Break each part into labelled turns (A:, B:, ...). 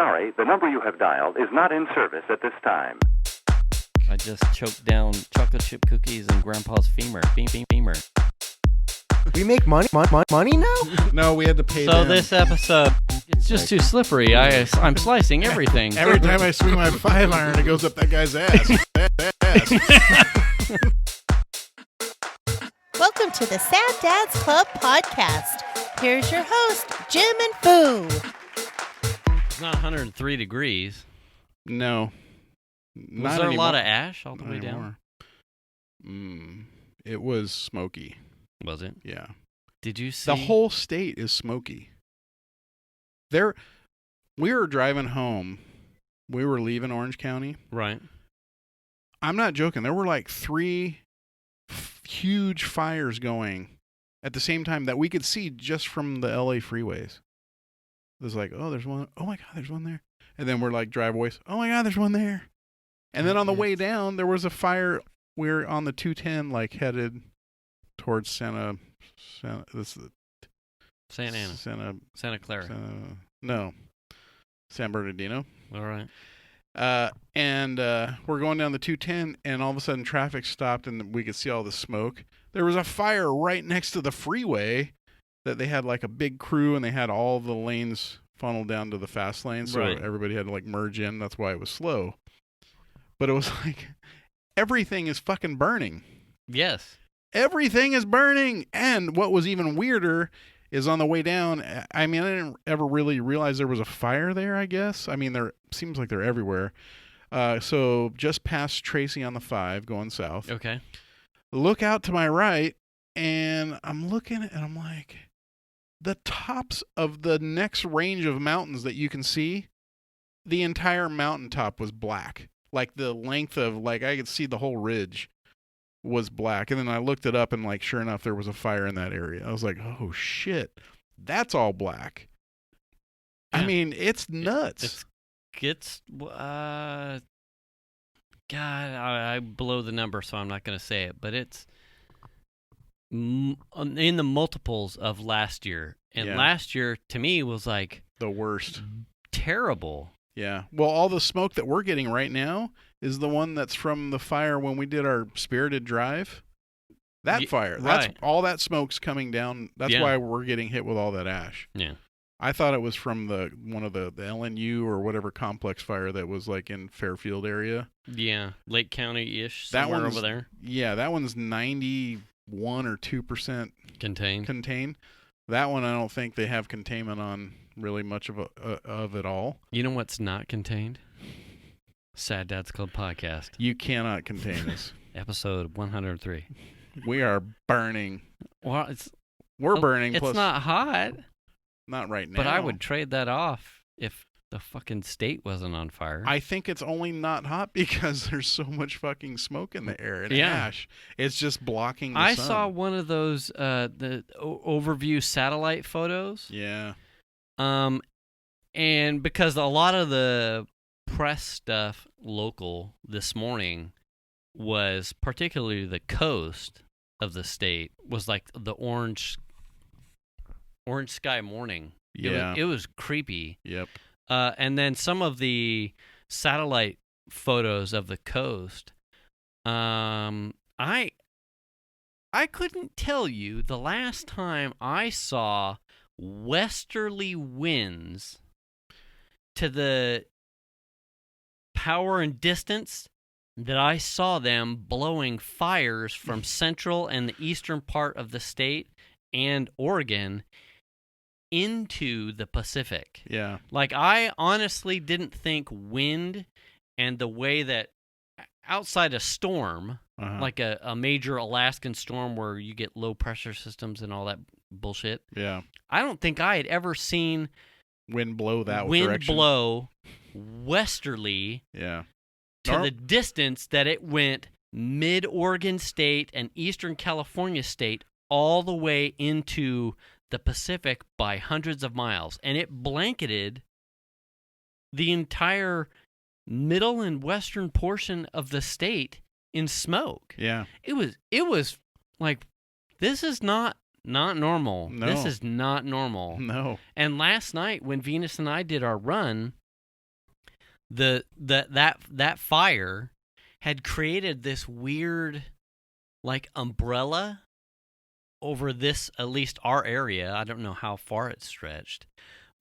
A: sorry, the number you have dialed is not in service at this time.
B: I just choked down chocolate chip cookies and Grandpa's femur. Femur.
C: We make money now?
D: No, we had to pay
B: So
D: them.
B: this episode, it's just too slippery. I'm slicing everything.
D: Every time I swing my 5-iron, it goes up that guy's ass.
E: Welcome to the Sad Dads Club podcast. Here's your host, Jim and Foo.
B: It's not 103 degrees.
D: No.
B: Was there a lot of ash all the way
D: down? It was smoky.
B: Was it?
D: Yeah.
B: Did you see?
D: The whole state is smoky. We were driving home. We were leaving Orange County.
B: Right.
D: I'm not joking. There were like 3 huge fires going at the same time that we could see just from the LA freeways. It was like, oh, there's one. Oh my God, there's one there. And then we're like driveways. Oh my God, there's one there. And then on the way down, there was a fire. We're on the 210, like headed towards Santa Ana.
B: Santa Clara.
D: No. San Bernardino.
B: All right.
D: And we're going down the 210, and all of a sudden traffic stopped, and we could see all the smoke. There was a fire right next to the freeway that they had like a big crew, and they had all the lanes funneled down to the fast lane, so everybody had to like merge in. That's why it was slow. But it was like everything is fucking burning.
B: Yes.
D: Everything is burning. And what was even weirder is on the way down, I mean, I didn't ever really realize there was a fire there, I guess. I mean, there seems like they're everywhere. So just past Tracy on the 5 going south.
B: Okay.
D: Look out to my right, and I'm looking, and I'm like, the tops of the next range of mountains that you can see, the entire mountaintop was black. Like the length of, like I could see the whole ridge was black. And then I looked it up, and like sure enough, there was a fire in that area. I was like, oh shit, that's all black. Yeah. I mean, it's nuts.
B: God, I blow the number, so I'm not going to say it, but it's in the multiples of last year. And last year, to me, was like
D: the worst.
B: Terrible.
D: Yeah. Well, all the smoke that we're getting right now is the one that's from the fire when we did our Spirited Drive. That fire. That's all that smoke's coming down. That's why we're getting hit with all that ash.
B: Yeah.
D: I thought it was from one of the LNU or whatever complex fire that was like in Fairfield area.
B: Yeah. Lake County-ish, somewhere over there.
D: Yeah, that one's 91 or 2% contained. That one I don't think they have containment on really much of it all.
B: You know what's not contained? Sad Dads Club podcast.
D: You cannot contain us.
B: Episode 103.
D: We are burning.
B: Well,
D: we're burning.
B: It's not hot.
D: Not right now.
B: But I would trade that off if the fucking state wasn't on fire.
D: I think it's only not hot because there's so much fucking smoke in the air and ash. It's just blocking the sun.
B: I saw one of those the overview satellite photos.
D: Yeah.
B: And because a lot of the press stuff local this morning was particularly the coast of the state was like the orange sky morning.
D: Yeah.
B: It was creepy.
D: Yep.
B: And then some of the satellite photos of the coast, I couldn't tell you the last time I saw westerly winds to the power and distance that I saw them blowing fires from central and the eastern part of the state and Oregon into the Pacific.
D: Yeah.
B: Like, I honestly didn't think wind and the way that outside a storm, like a major Alaskan storm where you get low pressure systems and all that bullshit.
D: Yeah.
B: I don't think I had ever seen
D: wind blow that
B: direction. Blow westerly.
D: Yeah.
B: To the distance that it went mid-Oregon State and eastern California State all the way into the Pacific by hundreds of miles. And it blanketed the entire middle and western portion of the state in smoke.
D: Yeah.
B: It was like, this is not normal.
D: No.
B: This is not normal.
D: No.
B: And last night when Venus and I did our run, that fire had created this weird like umbrella over this, at least our area. I don't know how far it stretched,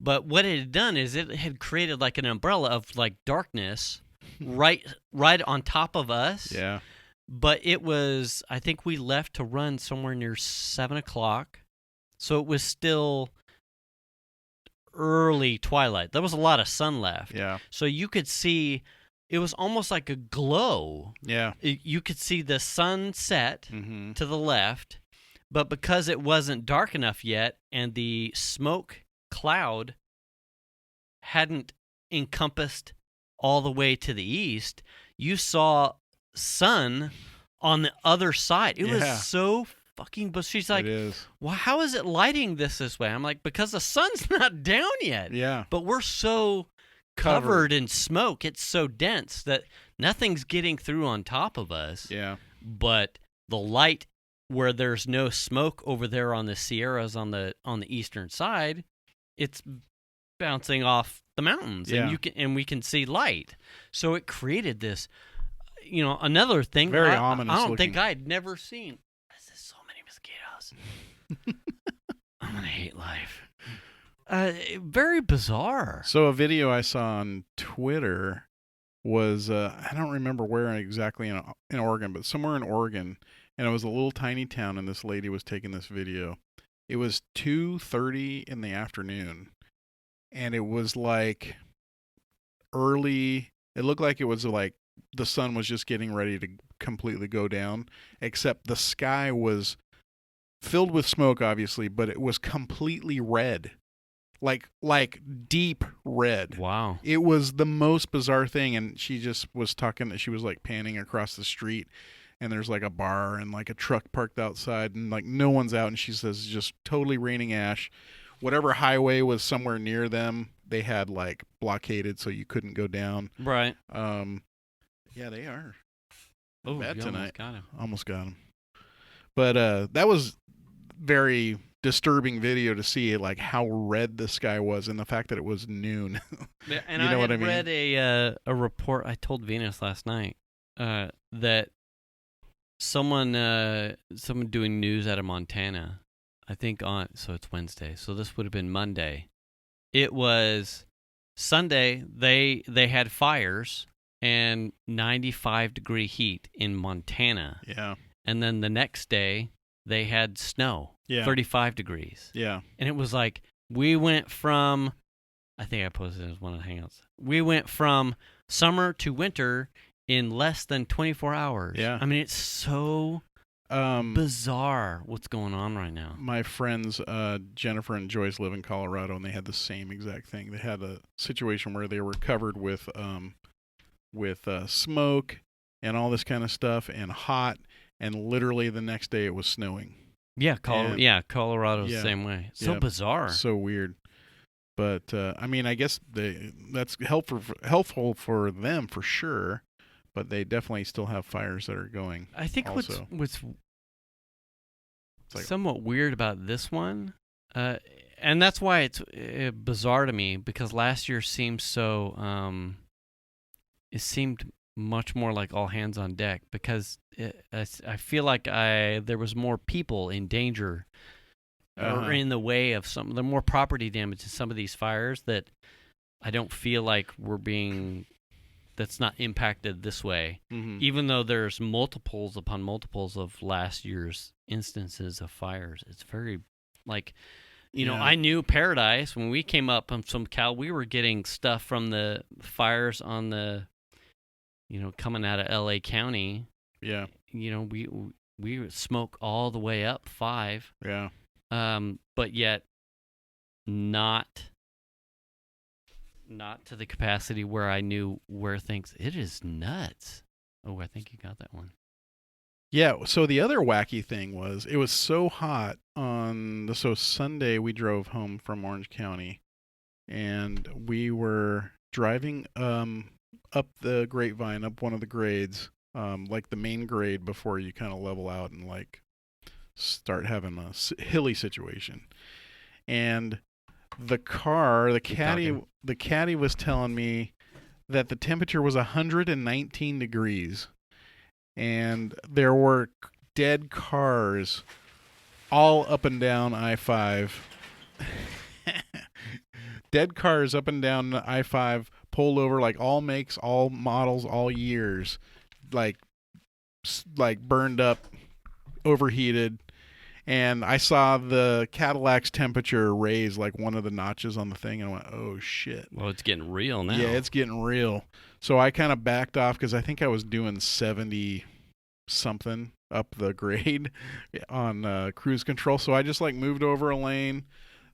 B: but what it had done is it had created like an umbrella of like darkness right on top of us.
D: Yeah.
B: But it was, I think we left to run somewhere near 7 o'clock, so it was still early twilight. There was a lot of sun left.
D: Yeah.
B: So you could see, it was almost like a glow.
D: Yeah.
B: You could see the sun set
D: Mm-hmm.
B: to the left, but because it wasn't dark enough yet and the smoke cloud hadn't encompassed all the way to the east, you saw sun on the other side. It was so fucking, but she's like,
D: it is.
B: well, how is it lighting this way? I'm like, because the sun's not down yet.
D: Yeah.
B: But we're so covered in smoke, it's so dense that nothing's getting through on top of us.
D: Yeah.
B: But the light where there's no smoke over there on the Sierras on the eastern side, it's bouncing off the mountains, and we can see light. So it created this, another thing.
D: Very ominous.
B: I don't
D: looking.
B: think I'd never seen. This is so many mosquitoes. I'm gonna hate life. Very bizarre.
D: So a video I saw on Twitter was I don't remember where exactly in Oregon, but somewhere in Oregon, and it was a little tiny town, and this lady was taking this video. It was 2:30 in the afternoon, and it was like early. It looked like it was like the sun was just getting ready to completely go down, except the sky was filled with smoke, obviously, but it was completely red. Like deep red.
B: Wow.
D: It was the most bizarre thing, and she just was talking, she was like panning across the street, and there's like a bar and like a truck parked outside, and like no one's out, and she says it's just totally raining ash. Whatever highway was somewhere near them, they had like blockaded so you couldn't go down.
B: Right.
D: Yeah, they are.
B: Oh,
D: bad
B: you
D: tonight.
B: Almost got him.
D: But that was very disturbing video to see, like how red the sky was, and the fact that it was noon.
B: Yeah, and
D: you know what I mean?
B: read a report. I told Venus last night that someone doing news out of Montana, I think so it's Wednesday, so this would have been Monday. It was Sunday. They had fires and 95-degree heat in Montana.
D: Yeah.
B: And then the next day they had snow.
D: Yeah.
B: 35 degrees.
D: Yeah.
B: And it was like, we went from, I think I posted it as one of the hangouts. We went from summer to winter in less than 24 hours.
D: Yeah.
B: I mean, it's so bizarre what's going on right now.
D: My friends, Jennifer and Joyce, live in Colorado, and they had the same exact thing. They had a situation where they were covered with smoke and all this kind of stuff, and hot, and literally the next day it was snowing.
B: Yeah, Colorado's the same way. It's so bizarre.
D: So weird. But I mean, I guess that's helpful for them for sure. But they definitely still have fires that are going.
B: I think
D: also.
B: what's
D: like,
B: somewhat weird about this one, and that's why it's bizarre to me, because last year seemed so. It seemed much more like all hands on deck, because I feel like there was more people in danger or in the way of some. There more property damage in some of these fires that I don't feel like that's not impacted this way, even though there's multiples upon multiples of last year's instances of fires. It's very, like, I knew Paradise, when we came up from some we were getting stuff from the fires on the, coming out of LA County. Yeah. We smoke all the way up 5.
D: Yeah.
B: But yet not to the capacity where I knew where things. It is nuts. Oh, I think you got that one.
D: Yeah. So the other wacky thing was, it was so hot so Sunday we drove home from Orange County, and we were driving up the Grape Vine, up one of the grades, like the main grade before you kind of level out and like start having a hilly situation. And the caddy was telling me that the temperature was 119 degrees, and there were dead cars all up and down I-5. Dead cars up and down I-5, pulled over, like all makes, all models, all years, like burned up, overheated. And I saw the Cadillac's temperature raise like one of the notches on the thing, and I went, oh, shit.
B: Well, it's getting real now.
D: Yeah, it's getting real. So I kind of backed off because I think I was doing 70-something up the grade on cruise control. So I just like moved over a lane,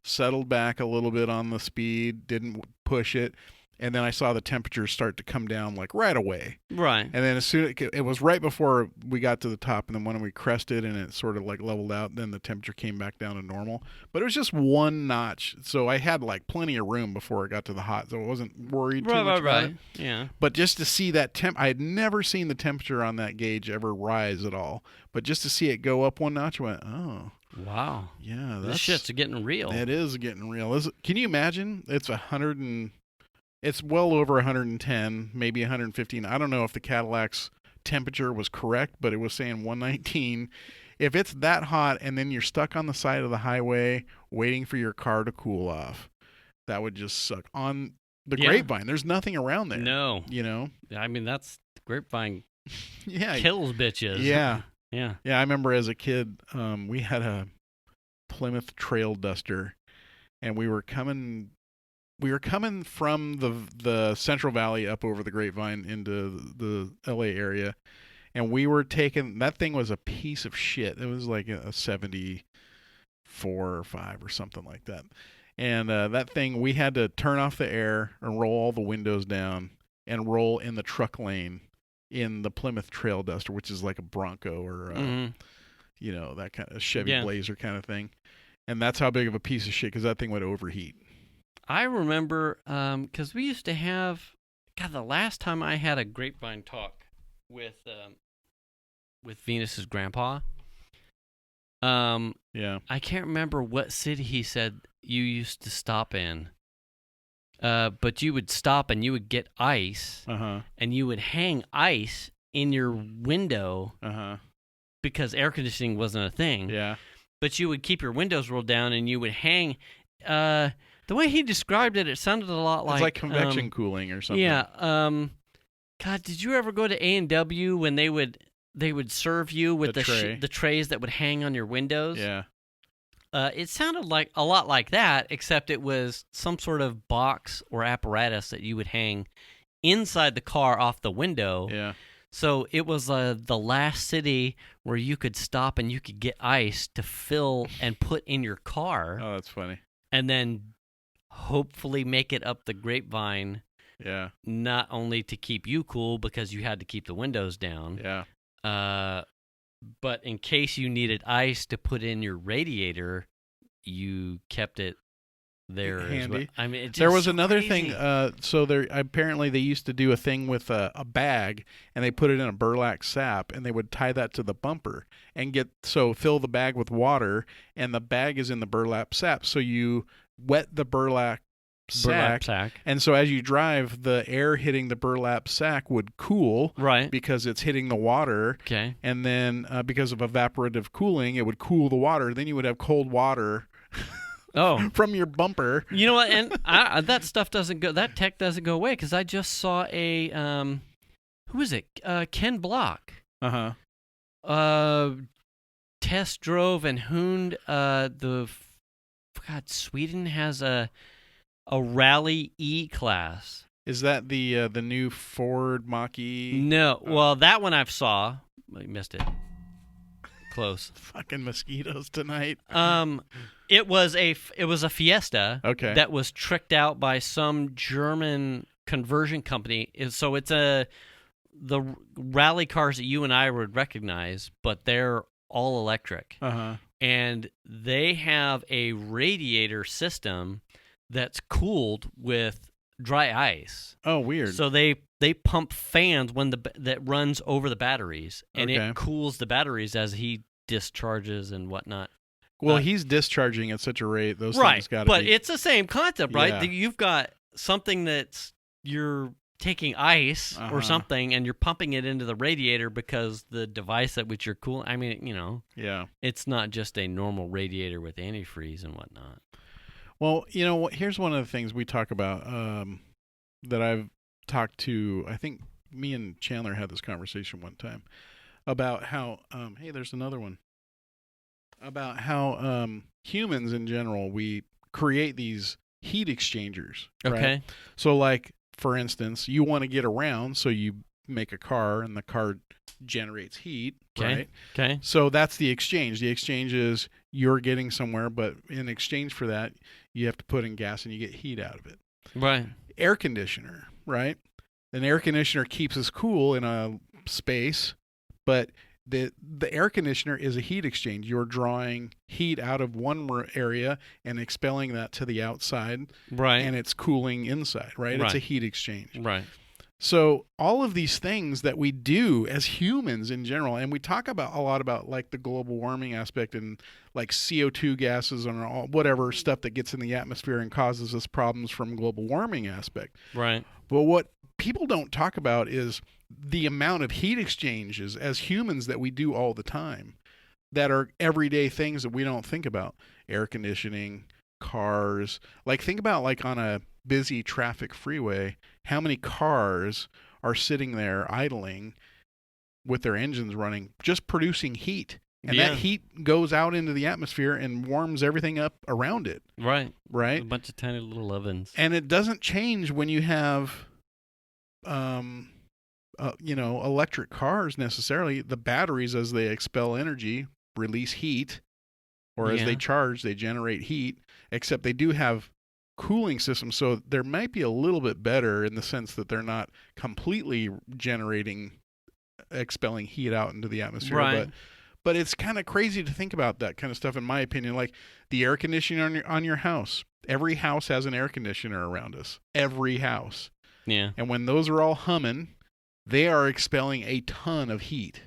D: settled back a little bit on the speed, didn't push it. And then I saw the temperature start to come down like right away.
B: Right.
D: And then as soon it was right before we got to the top, and then when we crested and it sort of like leveled out, then the temperature came back down to normal. But it was just one notch, so I had like plenty of room before it got to the hot, so I wasn't worried too much about it.
B: Yeah.
D: But just to see that I had never seen the temperature on that gauge ever rise at all. But just to see it go up one notch, I went, oh.
B: Wow.
D: Yeah,
B: this shit's getting real.
D: It is getting real. Can you imagine? It's well over 110, maybe 115. I don't know if the Cadillac's temperature was correct, but it was saying 119. If it's that hot and then you're stuck on the side of the highway waiting for your car to cool off, that would just suck. On the Grape Vine, there's nothing around there.
B: No.
D: You know?
B: I mean, that's Grape Vine
D: yeah.
B: kills bitches.
D: Yeah.
B: Yeah.
D: Yeah, I remember as a kid, we had a Plymouth Trail Duster, and we were coming from the Central Valley up over the Grape Vine into the LA area, and we were taking, that thing was a piece of shit. It was like a 74 or 5 or something like that. And that thing, we had to turn off the air and roll all the windows down and roll in the truck lane in the Plymouth Trail Duster, which is like a Bronco or you know, that kind of Chevy Blazer kind of thing. And that's how big of a piece of shit, because that thing would overheat.
B: I remember, because we used to have, the last time I had a Grapevine talk with Venus's grandpa, I can't remember what city he said you used to stop in, but you would stop and you would get ice, and you would hang ice in your window, because air conditioning wasn't a thing. Yeah. But you would keep your windows rolled down and you would hang. The way he described it, it sounded a lot like...
D: It's like convection cooling or something.
B: Yeah. God, did you ever go to A&W when they would serve you with the trays that would hang on your windows?
D: Yeah.
B: It sounded like a lot like that, except it was some sort of box or apparatus that you would hang inside the car off the window.
D: Yeah.
B: So it was the last city where you could stop and you could get ice to fill and put in your car.
D: Oh, that's funny.
B: And then hopefully make it up the Grapevine.
D: Yeah.
B: Not only to keep you cool because you had to keep the windows down.
D: Yeah.
B: But in case you needed ice to put in your radiator, you kept it there
D: handy.
B: As well. I mean,
D: there was another thing. So there apparently they used to do a thing with a bag, and they put it in a burlap sack, and they would tie that to the bumper and fill the bag with water, and the bag is in the burlap sack. So you wet the burlap sack, and so as you drive, the air hitting the burlap sack would cool,
B: right?
D: Because it's hitting the water.
B: Okay.
D: And then because of evaporative cooling, it would cool the water. Then you would have cold water.
B: Oh,
D: from your bumper.
B: You know what? And that stuff doesn't go. That tech doesn't go away because I just saw a who is it? Ken Block. Test drove and hooned Sweden has a Rally E class.
D: Is that the new Ford Mach-E?
B: No. Well, that one I've saw. I missed it. Close.
D: Fucking mosquitoes tonight.
B: It was a Fiesta.
D: Okay.
B: That was tricked out by some German conversion company. So it's the rally cars that you and I would recognize, but they're all electric. And they have a radiator system that's cooled with dry ice.
D: Oh, weird.
B: So they pump fans that runs over the batteries, and it cools the batteries as he discharges and whatnot.
D: Well, he's discharging at such a rate; those
B: right,
D: things got to be.
B: But it's the same concept, right?
D: Yeah.
B: You've got something that's you're taking ice
D: Uh-huh.
B: or something and you're pumping it into the radiator because the device at which you're cooling. I mean,
D: Yeah.
B: it's not just a normal radiator with antifreeze and whatnot.
D: Well, here's one of the things we talk about that I've talked to. I think me and Chandler had this conversation one time about how hey, there's another one. About how humans in general, we create these heat exchangers.
B: Okay.
D: Right? So like, for instance, you want to get around, so you make a car and the car generates heat,
B: Okay.
D: right?
B: Okay.
D: So that's the exchange. The exchange is you're getting somewhere, but in exchange for that, you have to put in gas and you get heat out of it.
B: Right.
D: Air conditioner, right? An air conditioner keeps us cool in a space, but the air conditioner is a heat exchange. You're drawing heat out of one area and expelling that to the outside,
B: Right.
D: and it's cooling inside, right? It's a
B: Right.
D: heat exchange.
B: Right.
D: So all of these things that we do as humans in general, and we talk about a lot about like the global warming aspect and like CO2 gases and all, whatever stuff that gets in the atmosphere and causes us problems from global warming aspect.
B: Right.
D: But what people don't talk about is the amount of heat exchanges as humans that we do all the time that are everyday things that we don't think about. Air conditioning, cars. Like think about like on a busy traffic freeway, how many cars are sitting there idling with their engines running, just producing heat. And
B: Yeah.
D: that heat goes out into the atmosphere and warms everything up around it,
B: Right.
D: right?
B: A bunch of tiny little ovens.
D: And it doesn't change when you have, electric cars necessarily. The batteries, as they expel energy, release heat, or as
B: Yeah.
D: they charge, they generate heat. Except they do have cooling systems, so there might be a little bit better in the sense that they're not completely expelling heat out into the atmosphere.
B: Right.
D: But it's kind of crazy to think about that kind of stuff, in my opinion. Like the air conditioning on your house. Every house has an air conditioner around us. Every house.
B: Yeah.
D: And when those are all humming, they are expelling a ton of heat.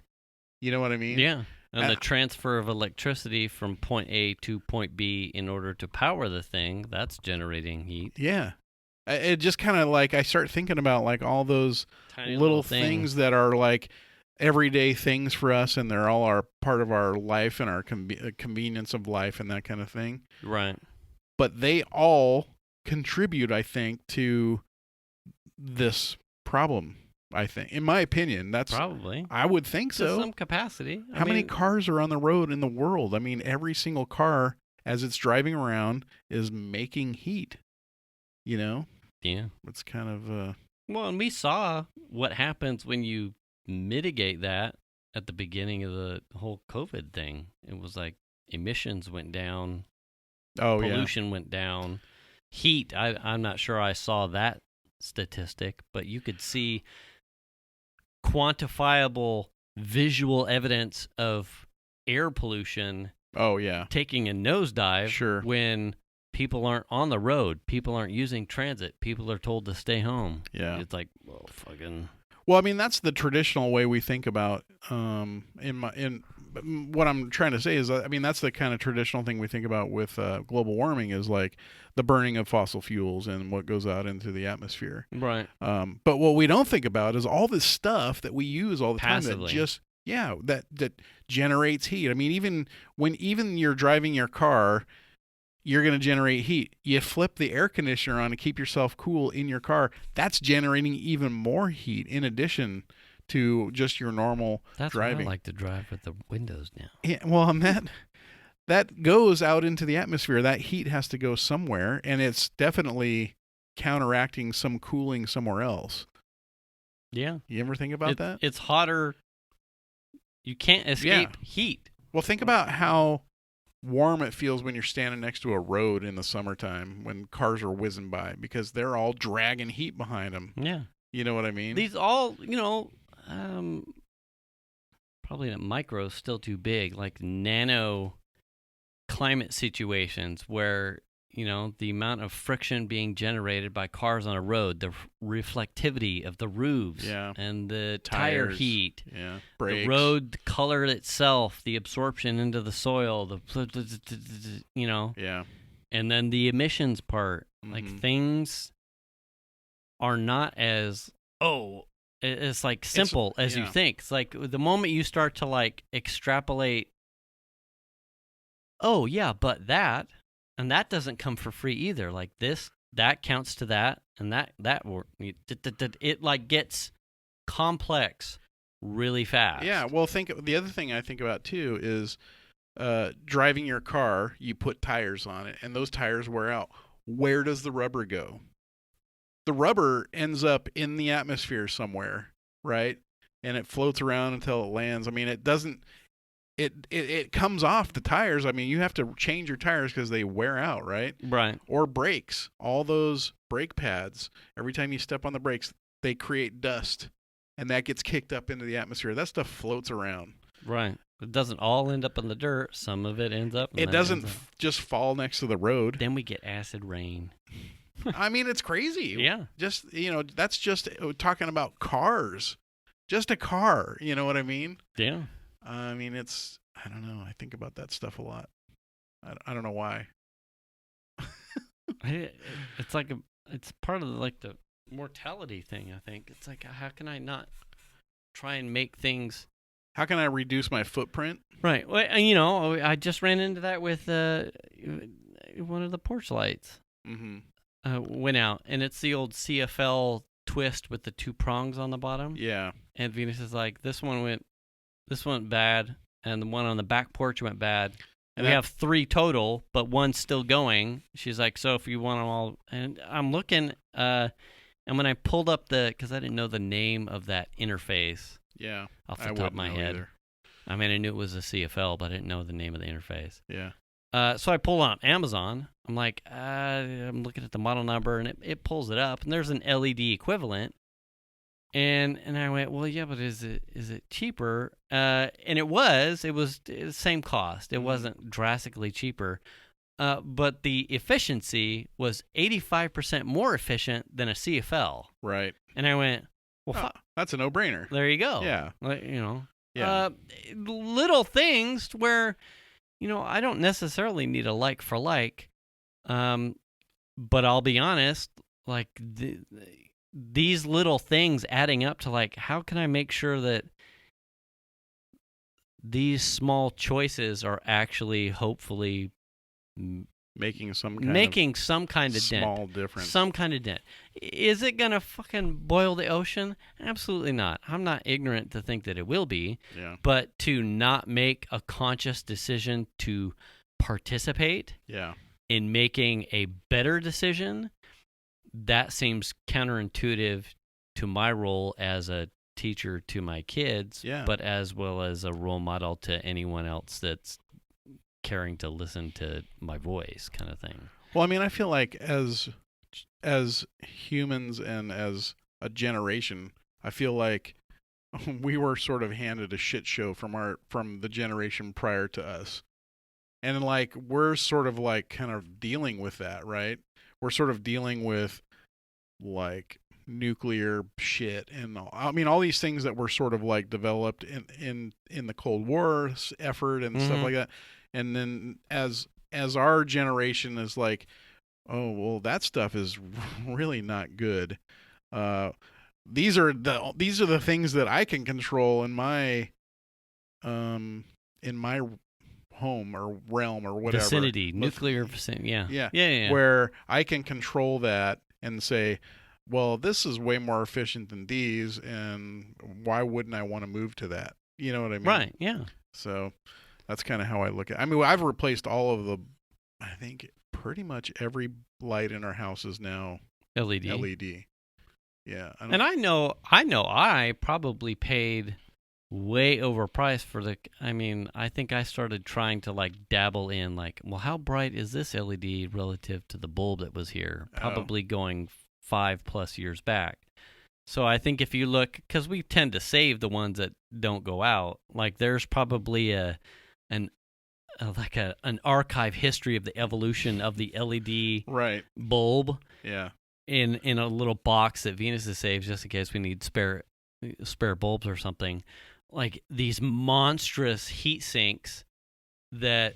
D: You know what I mean?
B: Yeah. And the transfer of electricity from point A to point B in order to power the thing, that's generating heat.
D: Yeah. It just kind of like, I start thinking about like all those
B: Tiny
D: little things that are like everyday things for us, and they're all part of our life and our convenience of life and that kind of thing.
B: Right.
D: But they all contribute, I think, to this problem. I think, in my opinion, that's
B: Probably.
D: I would think
B: To
D: so.
B: some capacity.
D: How many cars are on the road in the world? I mean, every single car, as it's driving around, is making heat. You know?
B: Yeah.
D: It's kind of...
B: Well, and we saw what happens when you mitigate that at the beginning of the whole COVID thing. It was like emissions went down, pollution went down, heat. I'm not sure I saw that statistic, but you could see quantifiable visual evidence of air pollution taking a nosedive when people aren't on the road, people aren't using transit, people are told to stay home.
D: Yeah.
B: It's like, well, fucking...
D: Well, I mean, that's the traditional way we think about, what I'm trying to say is, I mean, that's the kind of traditional thing we think about with global warming, is like the burning of fossil fuels and what goes out into the atmosphere.
B: Right.
D: But what we don't think about is all this stuff that we use all the
B: Passively.
D: time that just, that generates heat. I mean, even when you're driving your car, you're going to generate heat. You flip the air conditioner on to keep yourself cool in your car. That's generating even more heat in addition to just your normal driving.
B: That's why I like to drive with the windows down.
D: Yeah, well, and that goes out into the atmosphere. That heat has to go somewhere, and it's definitely counteracting some cooling somewhere else.
B: Yeah.
D: You ever think about that?
B: It's hotter. You can't escape heat.
D: Well, think about how warm it feels when you're standing next to a road in the summertime when cars are whizzing by, because they're all dragging heat behind them.
B: Yeah.
D: You know what I mean?
B: These all, probably not micro, still too big, like nano climate situations where, the amount of friction being generated by cars on a road, the reflectivity of the roofs and the tire
D: Tires.
B: heat,
D: Brakes.
B: the road color itself, the absorption into the soil, and then the emissions part. Like, things are not as oh, it's like simple as you think. It's like the moment you start to like extrapolate, oh yeah, but that, and that doesn't come for free either. Like this, that counts to that, and that it like gets complex really fast.
D: Yeah, well, the other thing I think about too is driving your car. You put tires on it, and those tires wear out. Where does the rubber go? The rubber ends up in the atmosphere somewhere, right? And it floats around until it lands. I mean, it doesn't. It comes off the tires. I mean, you have to change your tires because they wear out, right?
B: Right.
D: Or brakes. All those brake pads. Every time you step on the brakes, they create dust, and that gets kicked up into the atmosphere. That stuff floats around.
B: Right. It doesn't all end up in the dirt. Some of it ends up.
D: It doesn't just fall next to the road.
B: Then we get acid rain.
D: I mean, it's crazy.
B: Yeah.
D: Just, that's just talking about cars. Just a car. You know what I mean?
B: Yeah.
D: I mean, I don't know. I think about that stuff a lot. I don't know why.
B: It's like it's part of like the mortality thing, I think. It's like, how can I not try and make things...
D: How can I reduce my footprint?
B: Right. Well, I just ran into that with one of the porch lights.
D: Mm-hmm.
B: Went out, and it's the old CFL twist with the two prongs on the bottom.
D: Yeah.
B: And Venus is like, this one went bad, and the one on the back porch went bad. And we have 3 total, but one's still going. She's like, so if you want them all... And I'm looking, and when I pulled up because I didn't know the name of that interface...
D: Yeah,
B: off the top of my head.
D: Either.
B: I mean, I knew it was a CFL, but I didn't know the name of the interface.
D: Yeah.
B: So I pull on Amazon. I'm like, I'm looking at the model number, and it pulls it up, and there's an LED equivalent. And I went, well, yeah, but is it cheaper? And it was the same cost. It wasn't drastically cheaper. But the efficiency was 85% more efficient than a CFL.
D: Right.
B: And I went, well,
D: that's a no-brainer.
B: There you go.
D: Yeah.
B: Yeah. Little things where, I don't necessarily need a like for like, but I'll be honest, like these little things adding up to like, how can I make sure that these small choices are actually hopefully
D: making some kind of
B: small
D: dent. Difference.
B: Some kind of dent. Is it going to fucking boil the ocean? Absolutely not. I'm not ignorant to think that it will be.
D: Yeah.
B: But to not make a conscious decision to participate in making a better decision, that seems counterintuitive to my role as a teacher to my kids, but as well as a role model to anyone else that's caring to listen to my voice, kind of thing.
D: Well, I mean, I feel like as humans and as a generation, I feel like we were sort of handed a shit show from the generation prior to us. And like we're sort of like kind of dealing with that, right? We're sort of dealing with like nuclear shit and all these things that were sort of like developed in the Cold War effort and stuff like that. And then as our generation is like, oh well, that stuff is really not good. These are the things that I can control in my home or realm or whatever
B: vicinity, nuclear vicinity. Yeah.
D: Where I can control that and say, well, this is way more efficient than these, and why wouldn't I want to move to that? You know what I mean?
B: Right. Yeah.
D: So. That's kind of how I look at it. I mean, I've replaced all of I think pretty much every light in our house is now
B: LED.
D: Yeah.
B: I know I probably paid way overpriced for I think I started trying to like dabble in like, well, how bright is this LED relative to the bulb that was here? Probably going 5+ years back. So I think if you look, because we tend to save the ones that don't go out, like there's probably an archive history of the evolution of the LED bulb in a little box that Venus has saved just in case we need spare bulbs or something. Like these monstrous heat sinks that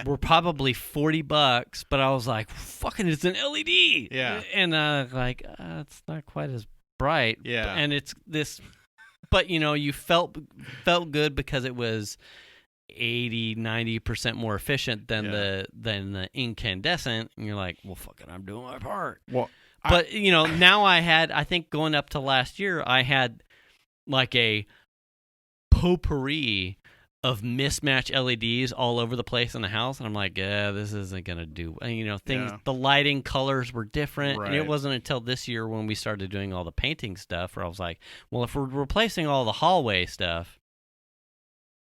B: were probably $40, but I was like, fucking, it's an LED.
D: Yeah.
B: And it's not quite as bright.
D: Yeah.
B: And it's this, but you felt good because it was 80-90% more efficient than the incandescent, and you're like, well, fuck it, I'm doing my part.
D: Well,
B: but now I think going up to last year, I had like a potpourri of mismatched LEDs all over the place in the house, and I'm like, yeah, this isn't gonna do. Things. The lighting colors were different, and it wasn't until this year when we started doing all the painting stuff where I was like, well, if we're replacing all the hallway stuff,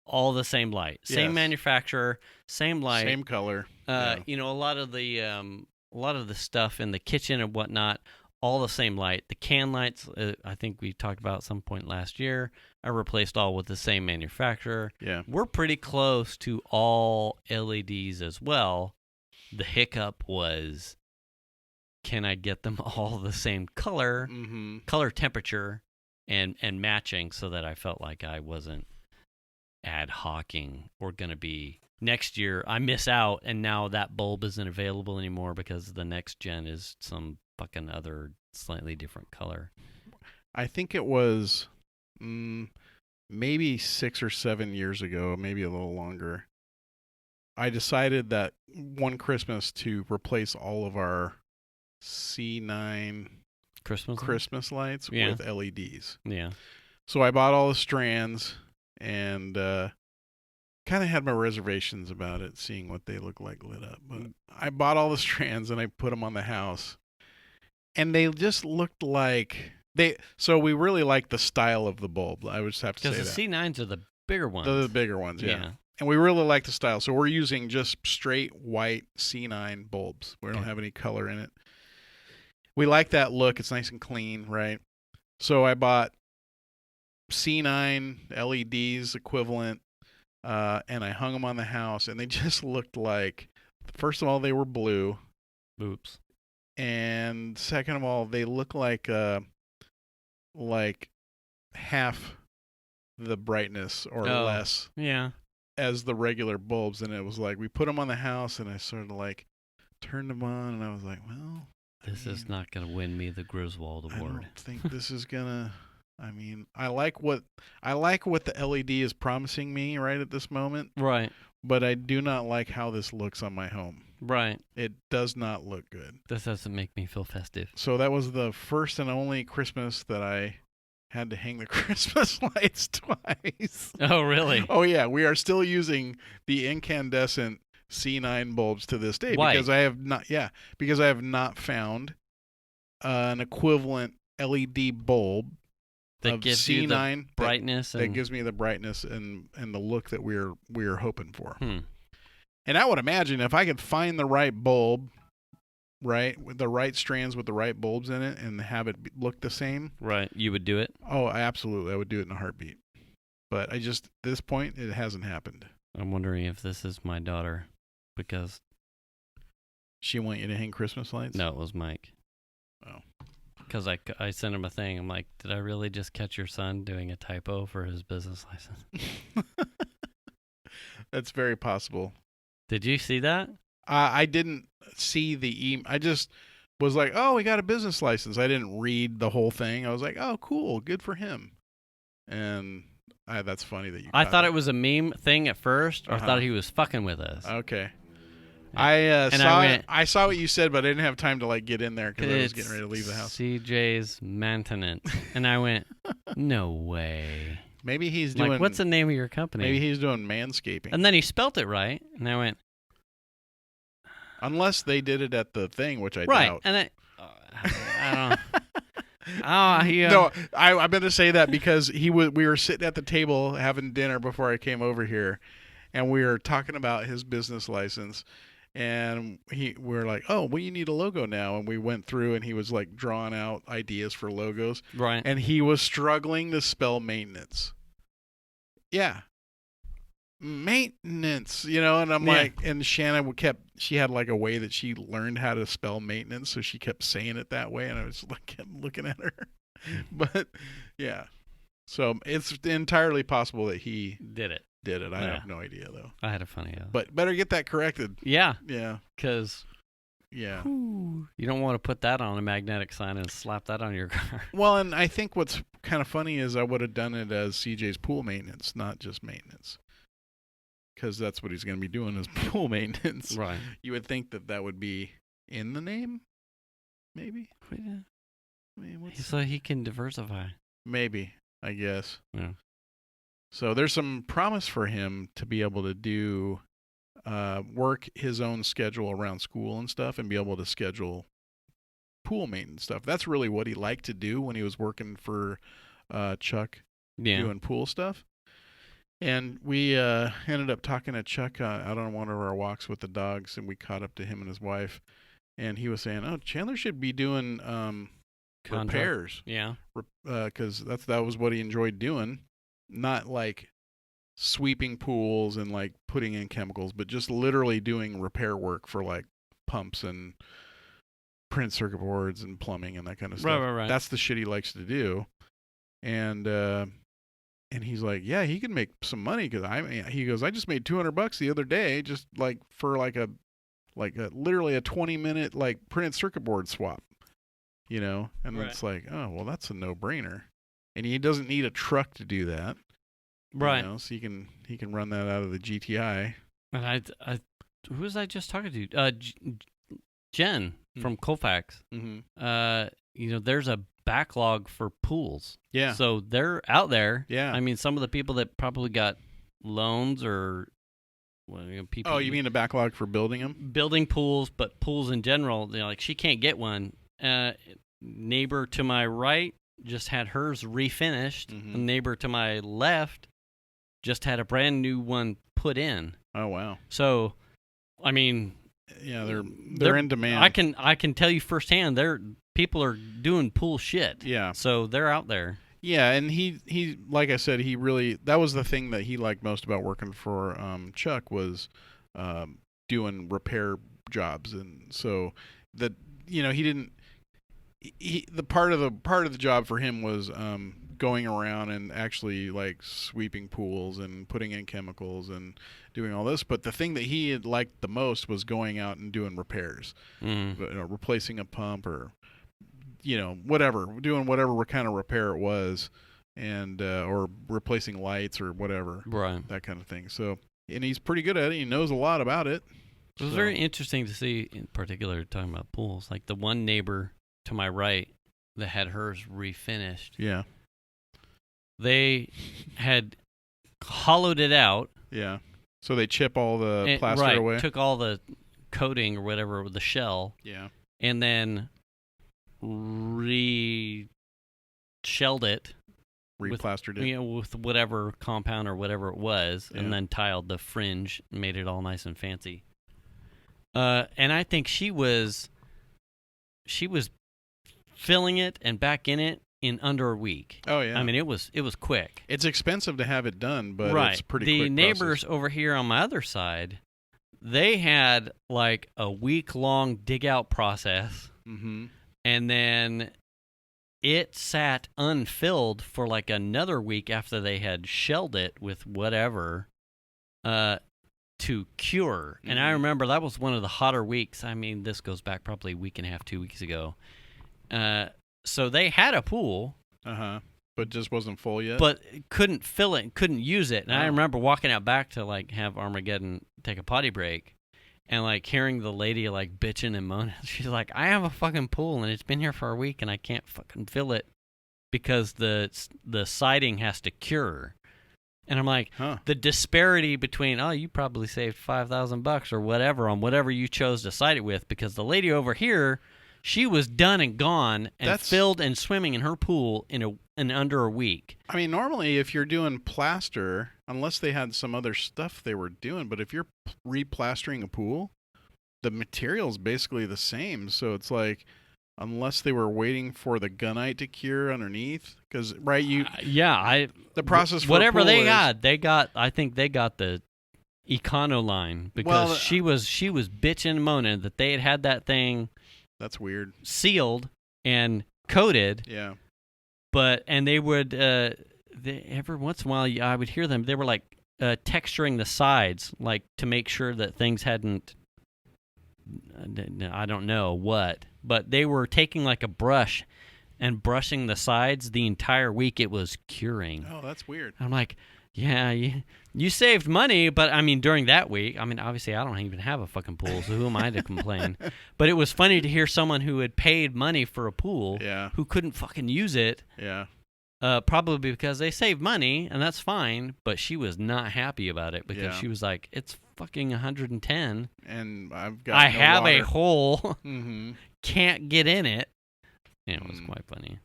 B: all the same light, same manufacturer, same light,
D: same color.
B: A lot of the stuff in the kitchen and whatnot, all the same light. The can lights, I think we talked about at some point last year, I replaced all with the same manufacturer.
D: Yeah.
B: We're pretty close to all LEDs as well. The hiccup was, can I get them all the same color, color temperature, and matching, so that I felt like I wasn't ad hocing or going to be next year I miss out and now that bulb isn't available anymore because the next gen is some fucking other slightly different color.
D: I think it was maybe 6 or 7 years ago, maybe a little longer. I decided that one Christmas to replace all of our C9 Christmas lights with LEDs.
B: Yeah.
D: So I bought all the strands and kind of had my reservations about it, seeing what they look like lit up. But I bought all the strands and I put them on the house, and they just looked like So we really like the style of the bulb. I would just have to say that.
B: Because the C9s are the bigger ones.
D: They're the bigger ones, yeah. And we really like the style. So we're using just straight white C9 bulbs. We don't have any color in it. We like that look. It's nice and clean, right? So I bought C9 LEDs equivalent, and I hung them on the house, and they just looked like, first of all, they were blue.
B: Oops.
D: And second of all, they look like half the brightness or less as the regular bulbs. And it was like, we put them on the house, and I sort of like turned them on, and I was like, well,
B: this is not going to win me the Griswold Award.
D: I don't think this is going to... I like what the LED is promising me right at this moment.
B: Right.
D: But I do not like how this looks on my home.
B: Right.
D: It does not look good.
B: This doesn't make me feel festive.
D: So that was the first and only Christmas that I had to hang the Christmas lights twice.
B: Oh, really?
D: Oh, yeah. We are still using the incandescent C9 bulbs to this day.
B: Why?
D: Because I have not found an equivalent LED bulb
B: that
D: of
B: gives
D: C9
B: you the brightness.
D: That gives me the brightness and the look that we're hoping for.
B: And
D: I would imagine if I could find the right bulb, right, with the right strands with the right bulbs in it, and have it look the same.
B: Right, you would do it?
D: Oh, absolutely. I would do it in a heartbeat. But at this point, it hasn't happened.
B: I'm wondering if this is my daughter, because...
D: She want you to hang Christmas lights?
B: No, it was Mike.
D: Oh.
B: Because I sent him a thing. I'm like, did I really just catch your son doing a typo for his business license?
D: That's very possible.
B: Did you see that?
D: I didn't see the email. I just was like, oh, we got a business license. I didn't read the whole thing. I was like, oh, cool. Good for him. And that's funny that you
B: I thought it was a meme thing at first, or I thought he was fucking with us.
D: Okay. I saw what you said, but I didn't have time to get in there because I was getting ready to leave the house.
B: CJ's maintenance. And I went, no way.
D: Maybe he's doing...
B: what's the name of your company?
D: Maybe he's doing manscaping.
B: And then he spelt it right, and I went...
D: Unless they did it at the thing, which I doubt.
B: Right, and I don't...
D: No, I meant to say that because we were sitting at the table having dinner before I came over here, and we were talking about his business license. And we were like, oh, well, you need a logo now. And we went through, and he was drawing out ideas for logos.
B: Right.
D: And he was struggling to spell maintenance. Yeah. Maintenance, and I'm like, and Shannon she had a way that she learned how to spell maintenance. So she kept saying it that way. And I was kept looking at her. But yeah. So it's entirely possible that he
B: did it.
D: I have no idea, though.
B: I had a funny...
D: But better get that corrected.
B: Yeah.
D: Yeah.
B: Because
D: Yeah.
B: Ooh, you don't want to put that on a magnetic sign and slap that on your car.
D: Well, and I think what's kind of funny is I would have done it as CJ's pool maintenance, not just maintenance. Because that's what he's going to be doing is pool maintenance.
B: Right.
D: You would think that would be in the name, maybe?
B: Yeah.
D: I mean,
B: So he can diversify.
D: Maybe, I guess.
B: Yeah.
D: So there's some promise for him to be able to do work his own schedule around school and stuff and be able to schedule pool maintenance stuff. That's really what he liked to do when he was working for Chuck doing pool stuff. And we ended up talking to Chuck out on one of our walks with the dogs, and we caught up to him and his wife. And he was saying, Chandler should be doing repairs.
B: Yeah.
D: Because that was what he enjoyed doing. Not like sweeping pools and like putting in chemicals, but just literally doing repair work for like pumps and printed circuit boards and plumbing and that kind of stuff.
B: Right.
D: That's the shit he likes to do. And he's like, yeah, he can make some money because he goes, I just made $200 the other day just like for like a literally a 20-minute like printed circuit board swap, and
B: Right.
D: It's like, oh well, that's a no-brainer, and he doesn't need a truck to do that,
B: Right.
D: So he can run that out of the GTI.
B: And I who was I just talking to? Jen from Colfax.
D: Mm-hmm.
B: There's a backlog for pools.
D: Yeah.
B: So they're out there.
D: Yeah.
B: I mean, some of the people that probably got loans or people.
D: Oh, you mean a backlog for building them?
B: Building pools, but pools in general. Like she can't get one. Neighbor to my right just had hers refinished.
D: Mm-hmm.
B: The neighbor to my left just had a brand new one put in.
D: Oh wow.
B: So, I mean,
D: yeah, they're in demand.
B: I can tell you firsthand, people are doing pool shit.
D: Yeah.
B: So they're out there.
D: Yeah, and he like I said, that was the thing that he liked most about working for Chuck was doing repair jobs, and so that the part of the job for him was going around and actually like sweeping pools and putting in chemicals and doing all this. But the thing that he had liked the most was going out and doing repairs, replacing a pump or whatever, doing whatever kind of repair it was, and or replacing lights or whatever,
B: Right.
D: that kind of thing. So, and he's pretty good at it. He knows a lot about it.
B: It was very interesting to see, in particular, talking about pools. Like the one neighbor to my right that had hers refinished.
D: Yeah.
B: They had hollowed it out.
D: Yeah. So they chip all the plaster
B: right,
D: away.
B: Took all the coating or whatever, the shell.
D: Yeah.
B: And then re-shelled it.
D: Replastered it.
B: With whatever compound or whatever it was, and
D: Yeah.
B: then tiled the fringe, made it all nice and fancy. And I think she was filling it and back in it in under a week.
D: Oh yeah.
B: I mean, it was quick.
D: It's expensive to have it done, but
B: right.
D: it's pretty
B: the
D: quick
B: neighbors
D: process.
B: over here on my other side, they had like a week-long dig-out process,
D: Mm-hmm.
B: and then it sat unfilled for like another week after they had shelled it with whatever to cure. And I remember that was one of the hotter weeks. I mean, this goes back probably a week and a half, 2 weeks ago. So they had a pool.
D: But just wasn't full yet.
B: But couldn't fill it, couldn't use it. And I
D: Oh.
B: remember walking out back to like have Armageddon take a potty break, and like hearing the lady like bitching and moaning. She's like, I have a fucking pool and it's been here for a week and I can't fucking fill it because the siding has to cure. And I'm like, the disparity between, you probably saved $5,000 or whatever on whatever you chose to side it with, because the lady over here, she was done and gone and filled and swimming in her pool in under a week.
D: I mean, normally if you're doing plaster, unless they had some other stuff they were doing, but if you're replastering a pool, the material's basically the same. So it's like, unless they were waiting for the gunite to cure underneath, because the process for
B: whatever
D: a pool
B: they got, I think they got the Econo line, because she was bitching and moaning that they had that thing.
D: That's weird.
B: Sealed and coated.
D: Yeah.
B: And they would every once in a while I would hear them. They were like texturing the sides, like to make sure that things hadn't I don't know what, but they were taking like a brush and brushing the sides the entire week. It was curing.
D: Oh, that's weird.
B: I'm like, yeah, you saved money, but I mean, during that week, I mean, obviously I don't even have a fucking pool, so who am I to complain? But it was funny to hear someone who had paid money for a pool who couldn't fucking use it.
D: Yeah.
B: Probably because they saved money, and that's fine, but she was not happy about it because she was like, it's fucking 110.
D: And I
B: have
D: water.
B: A hole,
D: mm-hmm.
B: can't get in it. Yeah, it was quite funny.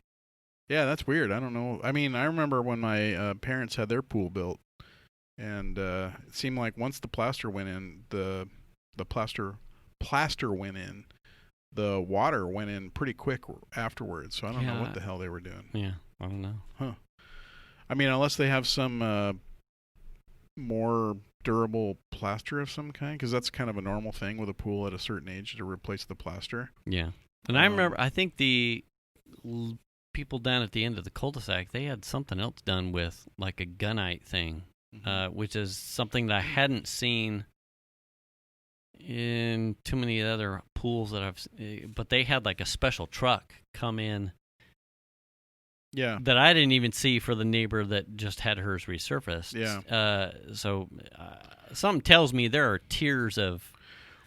D: Yeah, that's weird. I don't know. I mean, I remember when my parents had their pool built, and it seemed like once the plaster went in, the plaster went in, the water went in pretty quick afterwards. So I don't know what the hell they were doing.
B: Yeah, I don't know.
D: Huh. I mean, unless they have some more durable plaster of some kind, because that's kind of a normal thing with a pool at a certain age to replace the plaster.
B: Yeah. And I remember, I think the people down at the end of the cul-de-sac, they had something else done with like a gunite thing, which is something that I hadn't seen in too many other pools that I've. But they had like a special truck come in.
D: Yeah.
B: That I didn't even see for the neighbor that just had hers resurfaced.
D: Yeah.
B: So something tells me there are tiers of.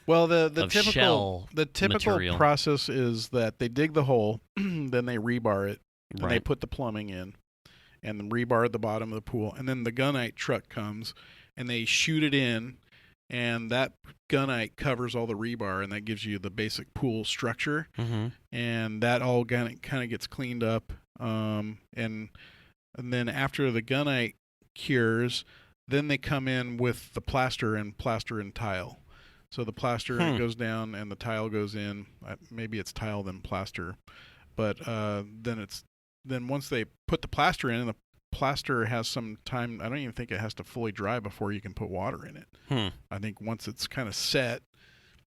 D: Well, the typical
B: material.
D: process is that they dig the hole, then they rebar it, and they put the plumbing in, and then rebar at the bottom of the pool, and then the gunite truck comes, and they shoot it in, and that gunite covers all the rebar, and that gives you the basic pool structure, and that all kind of gets cleaned up, and then after the gunite cures, then they come in with the plaster and tile. So the plaster goes down and the tile goes in. Maybe it's tile then plaster, but then once they put the plaster in, and the plaster has some time. I don't even think it has to fully dry before you can put water in it. I think once it's kind of set,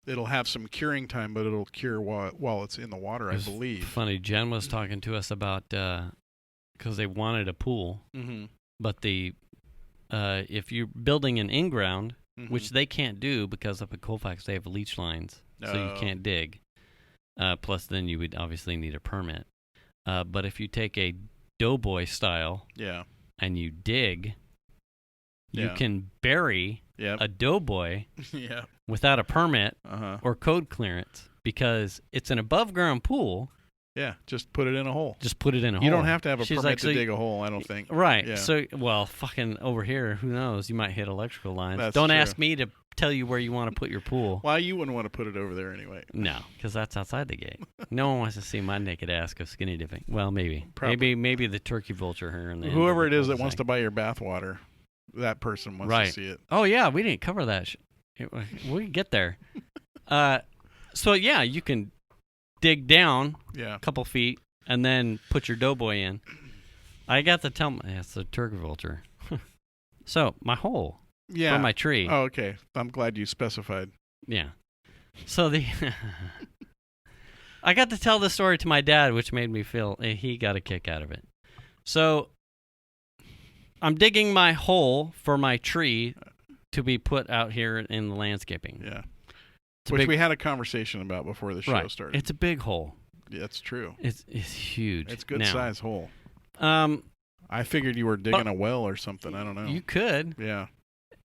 D: it'll have some curing time, but it'll cure while it's in the water. I believe. Funny,
B: Jen was talking to us about because they wanted a pool, but if you're building an in-ground. Which they can't do because up at Colfax they have leach lines, so you can't dig. Plus, then you would obviously need a permit. But if you take a doughboy style and you dig, you can bury a doughboy without a permit or code clearance because it's an above-ground pool.
D: Yeah, just put it in a hole.
B: You
D: don't have to have a permit to dig a hole, I don't think.
B: Right.
D: Yeah.
B: So, well, fucking over here, who knows? You might hit electrical lines.
D: That's
B: don't
D: true.
B: Ask me to tell you where you want to put your pool.
D: Why you wouldn't want to put it over there anyway?
B: No, because that's outside the gate. No one wants to see my naked ass go skinny dipping. Well, maybe.
D: Probably.
B: Maybe the turkey vulture here and there.
D: Whoever it is that wants to buy your bath water, that person wants to see it.
B: Oh, yeah, we didn't cover that. We can get there. So, yeah, you can dig down a couple feet. And then put your doughboy in. I got to tell it's a turkey vulture. So, my hole for my tree.
D: Oh, okay. I'm glad you specified.
B: Yeah. So, I got to tell the story to my dad, which made me feel he got a kick out of it. So, I'm digging my hole for my tree to be put out here in the landscaping.
D: Yeah. Which we had a conversation about before the show started.
B: It's a big hole.
D: Yeah, that's true.
B: It's huge.
D: It's a good size hole.
B: I
D: figued you were digging a well or something. I don't know.
B: You could.
D: Yeah.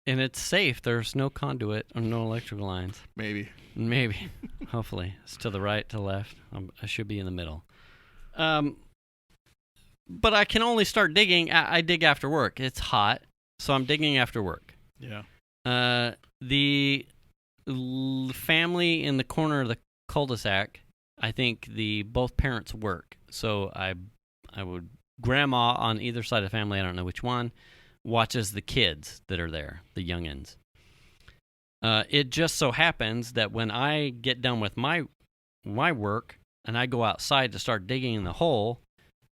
B: And it's safe. There's no conduit or no electrical lines.
D: Maybe.
B: Hopefully. It's to the right, to the left. I should be in the middle. But I can only start digging. I dig after work. It's hot, so I'm digging after work.
D: Yeah.
B: The family in the corner of the cul-de-sac, I think both parents work. So I would grandma on either side of the family, I don't know which one, watches the kids that are there, the youngins. It just so happens that when I get done with my work and I go outside to start digging in the hole,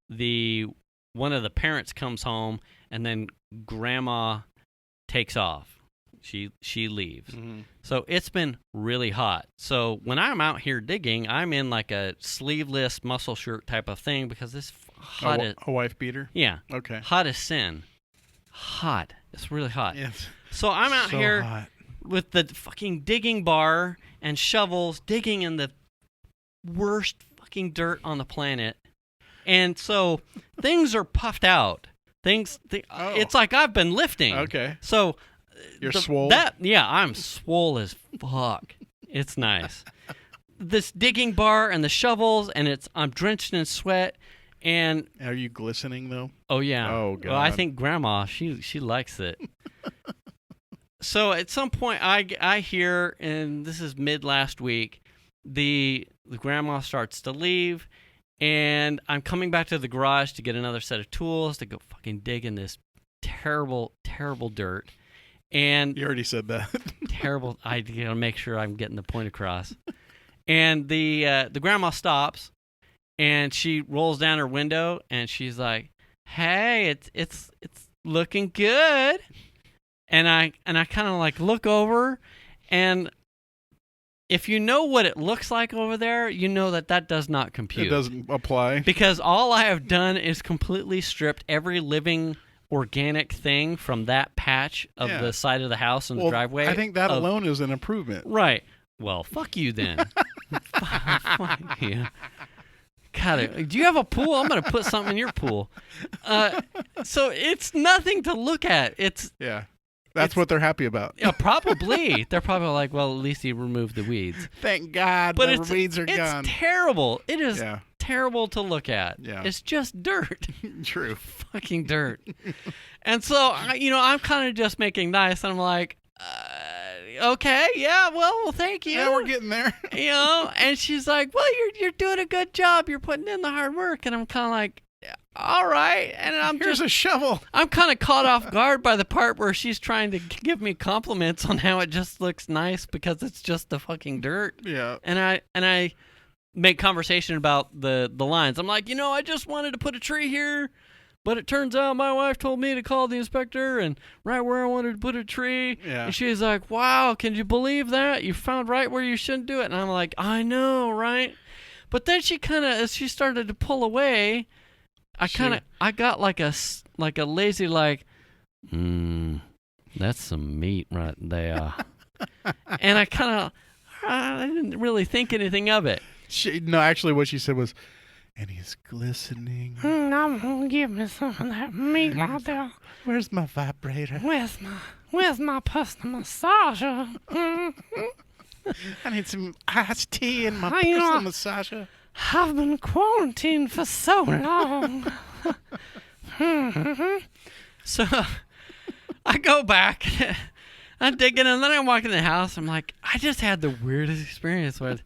B: one of the parents comes home and then grandma takes off. She leaves. So it's been really hot. So when I'm out here digging, I'm in like a sleeveless muscle shirt type of thing because this hot.
D: A wife beater?
B: Yeah.
D: Okay.
B: Hot as sin. Hot. It's really hot.
D: Yes.
B: So I'm out here with the fucking digging bar and shovels digging in the worst fucking dirt on the planet. And so things are puffed out. It's like I've been lifting.
D: Okay.
B: So
D: you're swole?
B: I'm swole as fuck. It's nice. This digging bar and the shovels, and I'm drenched in sweat. And
D: are you glistening though?
B: Oh yeah.
D: Oh god.
B: Well, I think Grandma she likes it. So at some point I hear, and this is mid last week, the grandma starts to leave, and I'm coming back to the garage to get another set of tools to go fucking dig in this terrible, terrible dirt. And
D: you already said that.
B: Terrible. I gotta make sure I'm getting the point across. And the grandma stops, and she rolls down her window, and she's like, "Hey, it's looking good." And I kind of like look over, and if you know what it looks like over there, you know that does not compute.
D: It doesn't apply.
B: Because all I have done is completely stripped every living organic thing from that patch of the side of the house and the driveway.
D: I think that alone is an improvement.
B: Right. Well, fuck you then. Fuck you. God, do you have a pool? I'm going to put something in your pool. So it's nothing to look at.
D: That's what they're happy about.
B: Yeah, probably. They're probably like, well, at least he removed the weeds.
D: Thank God the weeds are gone.
B: It's terrible. It is terrible to look at.
D: Yeah.
B: It's just dirt.
D: True.
B: Fucking dirt. And so, I'm kind of just making nice, and I'm like, okay, yeah, well, thank you.
D: Yeah, we're getting there.
B: And she's like, well, you're doing a good job. You're putting in the hard work. And I'm kind of like, all right. And
D: Here's a shovel.
B: I'm kind of caught off guard by the part where she's trying to give me compliments on how it just looks nice because it's just the fucking dirt.
D: Yeah.
B: And I make conversation about the lines. I'm like, I just wanted to put a tree here, but it turns out my wife told me to call the inspector, and right where I wanted to put a tree.
D: Yeah.
B: And she's like, wow, can you believe that? You found right where you shouldn't do it. And I'm like, I know, right? But then she kind of, as she started to pull away, I got like a lazy, that's some meat right there. And I didn't really think anything of it.
D: Actually what she said was, and he's glistening.
F: I'm gonna give me some of that meat right there.
D: Where's my vibrator?
F: Where's my personal massager?
D: I need some iced tea in my personal massager.
F: I've been quarantined for so long.
B: So I go back. I'm digging, and then I walk in the house. I'm like, I just had the weirdest experience with.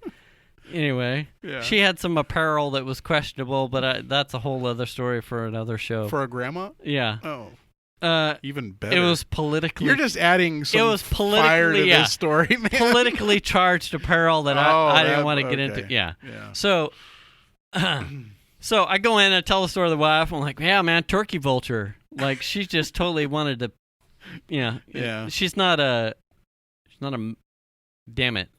B: Anyway, she had some apparel that was questionable, but that's a whole other story for another show.
D: For a grandma?
B: Yeah.
D: Oh. Even better.
B: It was politically.
D: You're just adding some fire to this story, man.
B: Politically charged apparel that I didn't want to get into. Yeah. So I go in and I tell the story to the wife. I'm like, yeah, man, turkey vulture. Like, she just totally wanted to. Yeah. She's not a. Damn it.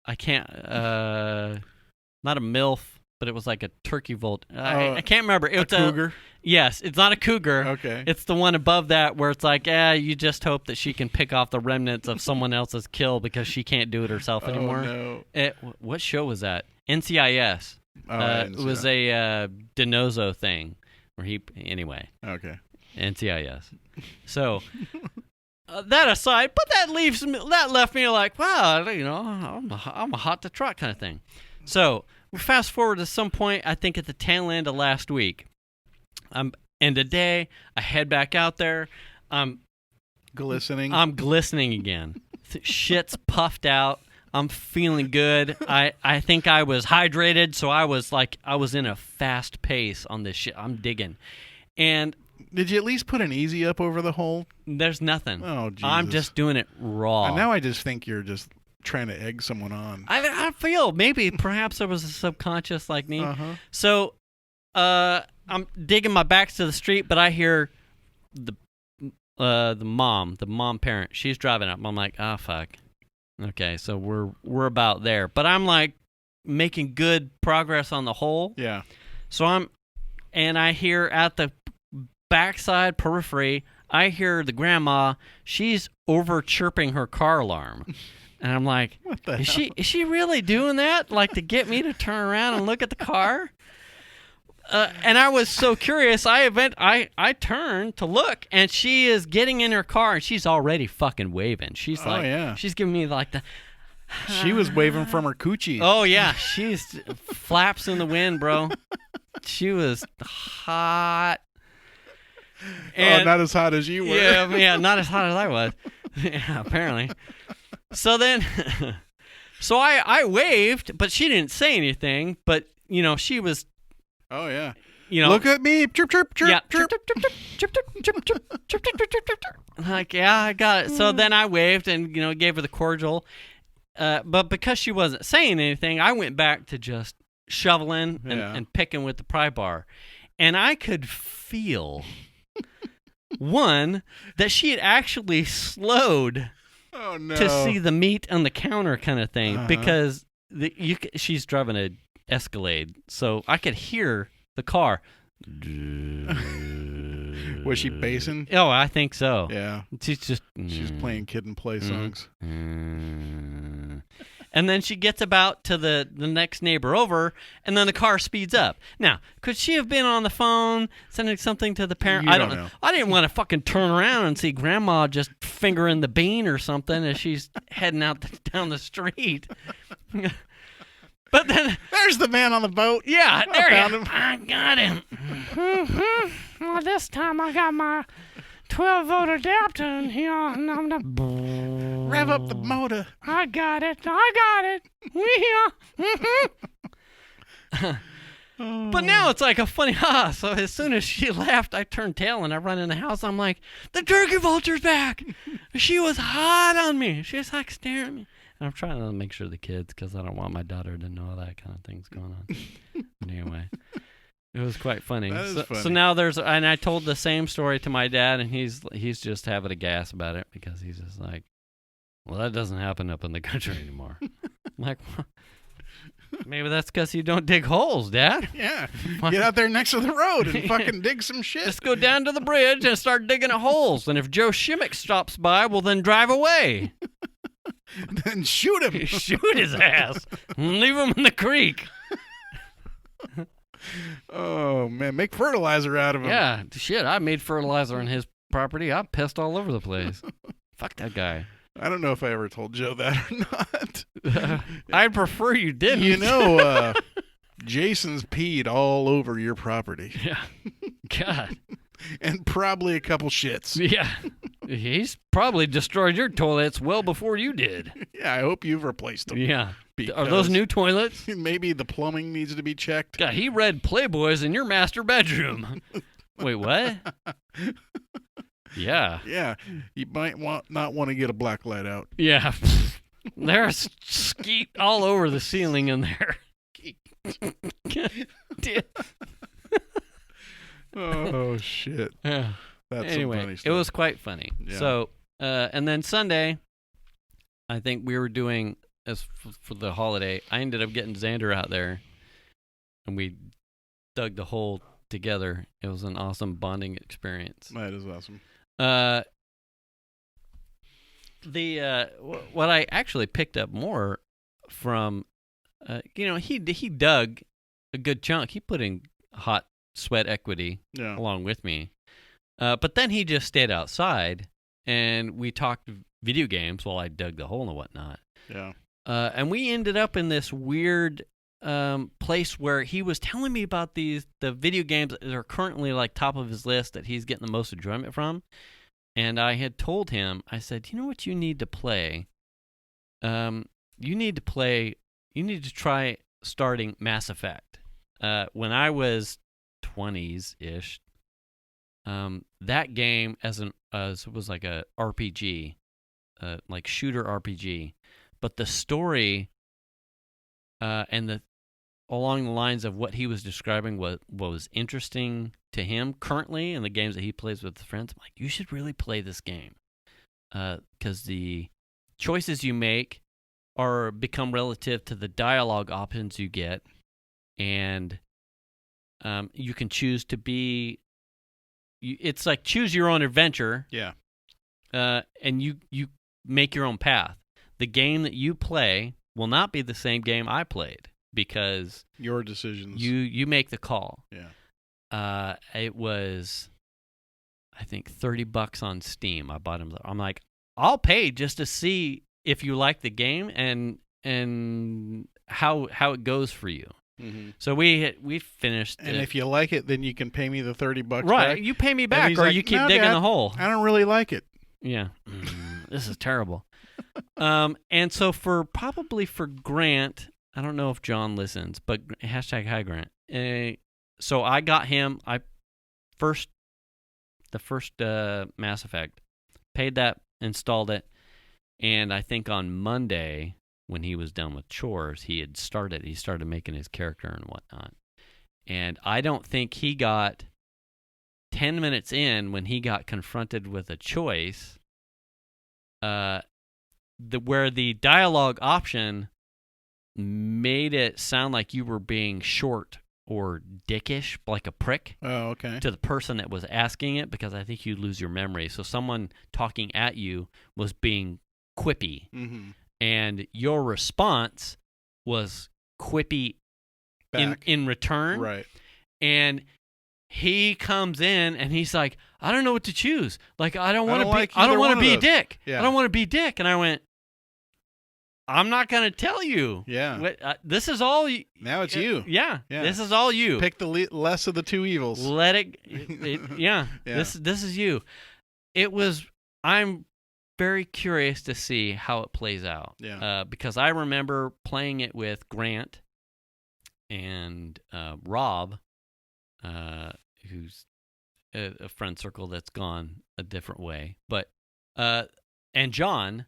B: I can't. Not a MILF, but it was like a turkey vulture. I can't remember. It's
D: a cougar?
B: Yes, it's not a cougar.
D: Okay.
B: It's the one above that where it's like, you just hope that she can pick off the remnants of someone else's kill because she can't do it herself anymore.
D: Oh, no.
B: What show was that? NCIS. It was a Denozo thing where anyway.
D: Okay.
B: NCIS. So that aside, but that left me like, wow, I'm a hot to trot kind of thing. So we fast forward to some point, I think at the tail end of last week. And today I head back out there.
D: Glistening.
B: I'm glistening again. Shit's puffed out. I'm feeling good. I think I was hydrated, so I was in a fast pace on this shit. I'm digging. And
D: did you at least put an easy up over the hole?
B: There's nothing.
D: Oh, Jesus.
B: I'm just doing it raw.
D: And now I just think you're just trying to egg someone on.
B: I feel perhaps there was a subconscious like me.
D: Uh-huh.
B: So I'm digging my back to the street, but I hear the mom parent. She's driving up. I'm like, fuck. Okay, so we're about there. But I'm like making good progress on the hole.
D: Yeah.
B: So I hear at the backside periphery, I hear the grandma, she's over chirping her car alarm. And I'm like,
D: What the
B: is
D: hell?
B: she really doing that? Like to get me to turn around and look at the car? And I was so curious. I turned to look, and she is getting in her car, and she's already fucking waving. She's
D: Oh,
B: like,
D: yeah.
B: she's giving me like the.
D: She was waving from her coochie.
B: Oh yeah, she's flaps in the wind, bro. She was hot.
D: Oh, not as hot as you were.
B: Yeah, not as hot as I was. Yeah, apparently. So then, so I waved, but she didn't say anything. But she was.
D: Oh, yeah.
B: Look
D: at me. Chirp, chirp, chirp,
B: yeah.
D: chirp.
B: Like, yeah, I got it. So then I waved and, gave her the cordial. But because she wasn't saying anything, I went back to just shoveling and picking with the pry bar. And I could feel, one, that she had actually slowed
D: Oh, no.
B: to see the meat on the counter kind of thing. Because she's driving a Escalade, so I could hear the car.
D: Was she basing?
B: Oh, I think so.
D: Yeah.
B: She's
D: playing Kid and Play songs.
B: And then she gets about to the next neighbor over, and then the car speeds up. Now, could she have been on the phone sending something to the parent?
D: You
B: I
D: don't
B: don't
D: know.
B: I didn't want to fucking turn around and see Grandma just fingering the bean or something as she's heading out down the street. But then,
D: There's the man on the boat.
B: yeah, there
D: found
B: you
D: him.
B: I got him.
F: Well, this time I got my 12-volt adapter in here, and I'm the.
D: Rev up the motor.
F: I got it. Yeah.
B: But now it's like a funny, so as soon as she left, I turned tail and I run in the house. I'm like, the turkey vulture's back. She was hot on me. She was like staring at me. And I'm trying to make sure the kids, because I don't want my daughter to know that kind of thing's going on. But anyway, it was quite funny.
D: That is
B: So
D: funny.
B: now and I told the same story to my dad, and he's just having a gas about it because he's just like, well, that doesn't happen up in the country anymore. I'm like, well, maybe that's because you don't dig holes, Dad.
D: Yeah. Get out there next to the road and fucking dig some shit.
B: Just go down to the bridge and start digging at holes. And if Joe Shimmick stops by, well, then drive away.
D: Then shoot him.
B: Shoot his ass. Leave him in the creek.
D: Oh, man. Make fertilizer out of him.
B: Yeah, shit, I made fertilizer on his property. I pissed all over the place. Fuck that guy.
D: I don't know if I ever told Joe that or not.
B: I'd prefer you didn't.
D: You know, Jason's peed all over your property.
B: Yeah. God.
D: And probably a couple shits.
B: Yeah. He's probably destroyed your toilets well before you did.
D: Yeah, I hope you've replaced them.
B: Yeah. Are
D: Because
B: those new toilets?
D: Maybe the plumbing needs to be checked.
B: God, he read Playboys in your master bedroom. Wait, what? Yeah.
D: Yeah, you might not want to get a black light out.
B: Yeah. There's skeet all over the ceiling in there.
D: Oh, shit.
B: Yeah.
D: That's
B: Anyway,
D: some funny
B: it
D: stuff.
B: was quite funny.
D: Yeah.
B: So, and then Sunday, I think we were doing, for the holiday, I ended up getting Xander out there, and we dug the hole together. It was an awesome bonding experience.
D: That is awesome.
B: What I actually picked up more from, he dug a good chunk. He put in hot sweat equity
D: Yeah.
B: along with me. But then he just stayed outside, and we talked video games while I dug the hole and whatnot.
D: Yeah.
B: And we ended up in this weird place where he was telling me about the video games that are currently like top of his list that he's getting the most enjoyment from. And I had told him, I said, you know what you need to play? You need to try starting Mass Effect. When I was 20s-ish, that game was like a RPG, like shooter RPG, but the story and along the lines of what he was describing what was interesting to him currently in the games that he plays with friends. I'm like, you should really play this game because the choices you make become relative to the dialogue options you get, and you can choose to be it's like choose your own adventure.
D: Yeah.
B: And you make your own path. The game that you play will not be the same game I played because
D: your decisions.
B: You make the call.
D: Yeah.
B: It was, I think, $30 on Steam. I bought them. I'm like, I'll pay just to see if you like the game and how it goes for you.
D: Mm-hmm.
B: So we finished.
D: And if you like it, then you can pay me the $30
B: right,
D: back.
B: you pay me back, or
D: like,
B: you keep
D: no,
B: digging
D: Dad,
B: the hole.
D: I don't really like it.
B: Yeah, this is terrible. And so for Grant, I don't know if John listens, but #hi Grant. So I got him. The first Mass Effect, paid that, installed it, and I think on Monday when he was done with chores, he started making his character and whatnot. And I don't think he got 10 minutes in when he got confronted with a choice where the dialogue option made it sound like you were being short or dickish, like a prick.
D: Oh, okay.
B: To the person that was asking it, because I think you lose your memory. So someone talking at you was being quippy.
D: Mm-hmm.
B: And your response was quippy in return.
D: Right.
B: And he comes in and he's like, I don't know what to choose. Like, I don't want to be a dick.
D: Yeah.
B: I don't want to be a dick. And I went, I'm not going to tell you.
D: Yeah.
B: This is all you.
D: Now it's you.
B: Yeah.
D: Yeah.
B: This is all you.
D: Pick the less of the two evils.
B: Let it. Yeah. This is you. I'm very curious to see how it plays out.
D: Yeah.
B: Because I remember playing it with Grant and Rob, who's a friend circle that's gone a different way, but and John.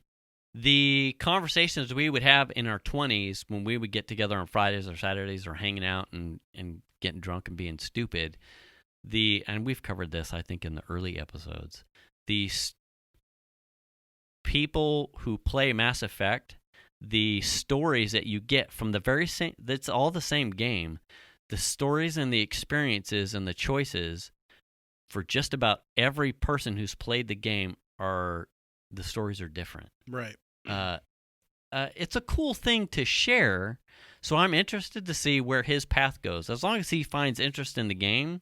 B: The conversations we would have in our 20s when we would get together on Fridays or Saturdays or hanging out and getting drunk and being stupid, and we've covered this, I think, in the early episodes, people who play Mass Effect, the stories that you get from the very same, that's all the same game, the stories and the experiences and the choices for just about every person who's played the game the stories are different.
D: Right.
B: It's a cool thing to share, so I'm interested to see where his path goes. As long as he finds interest in the game,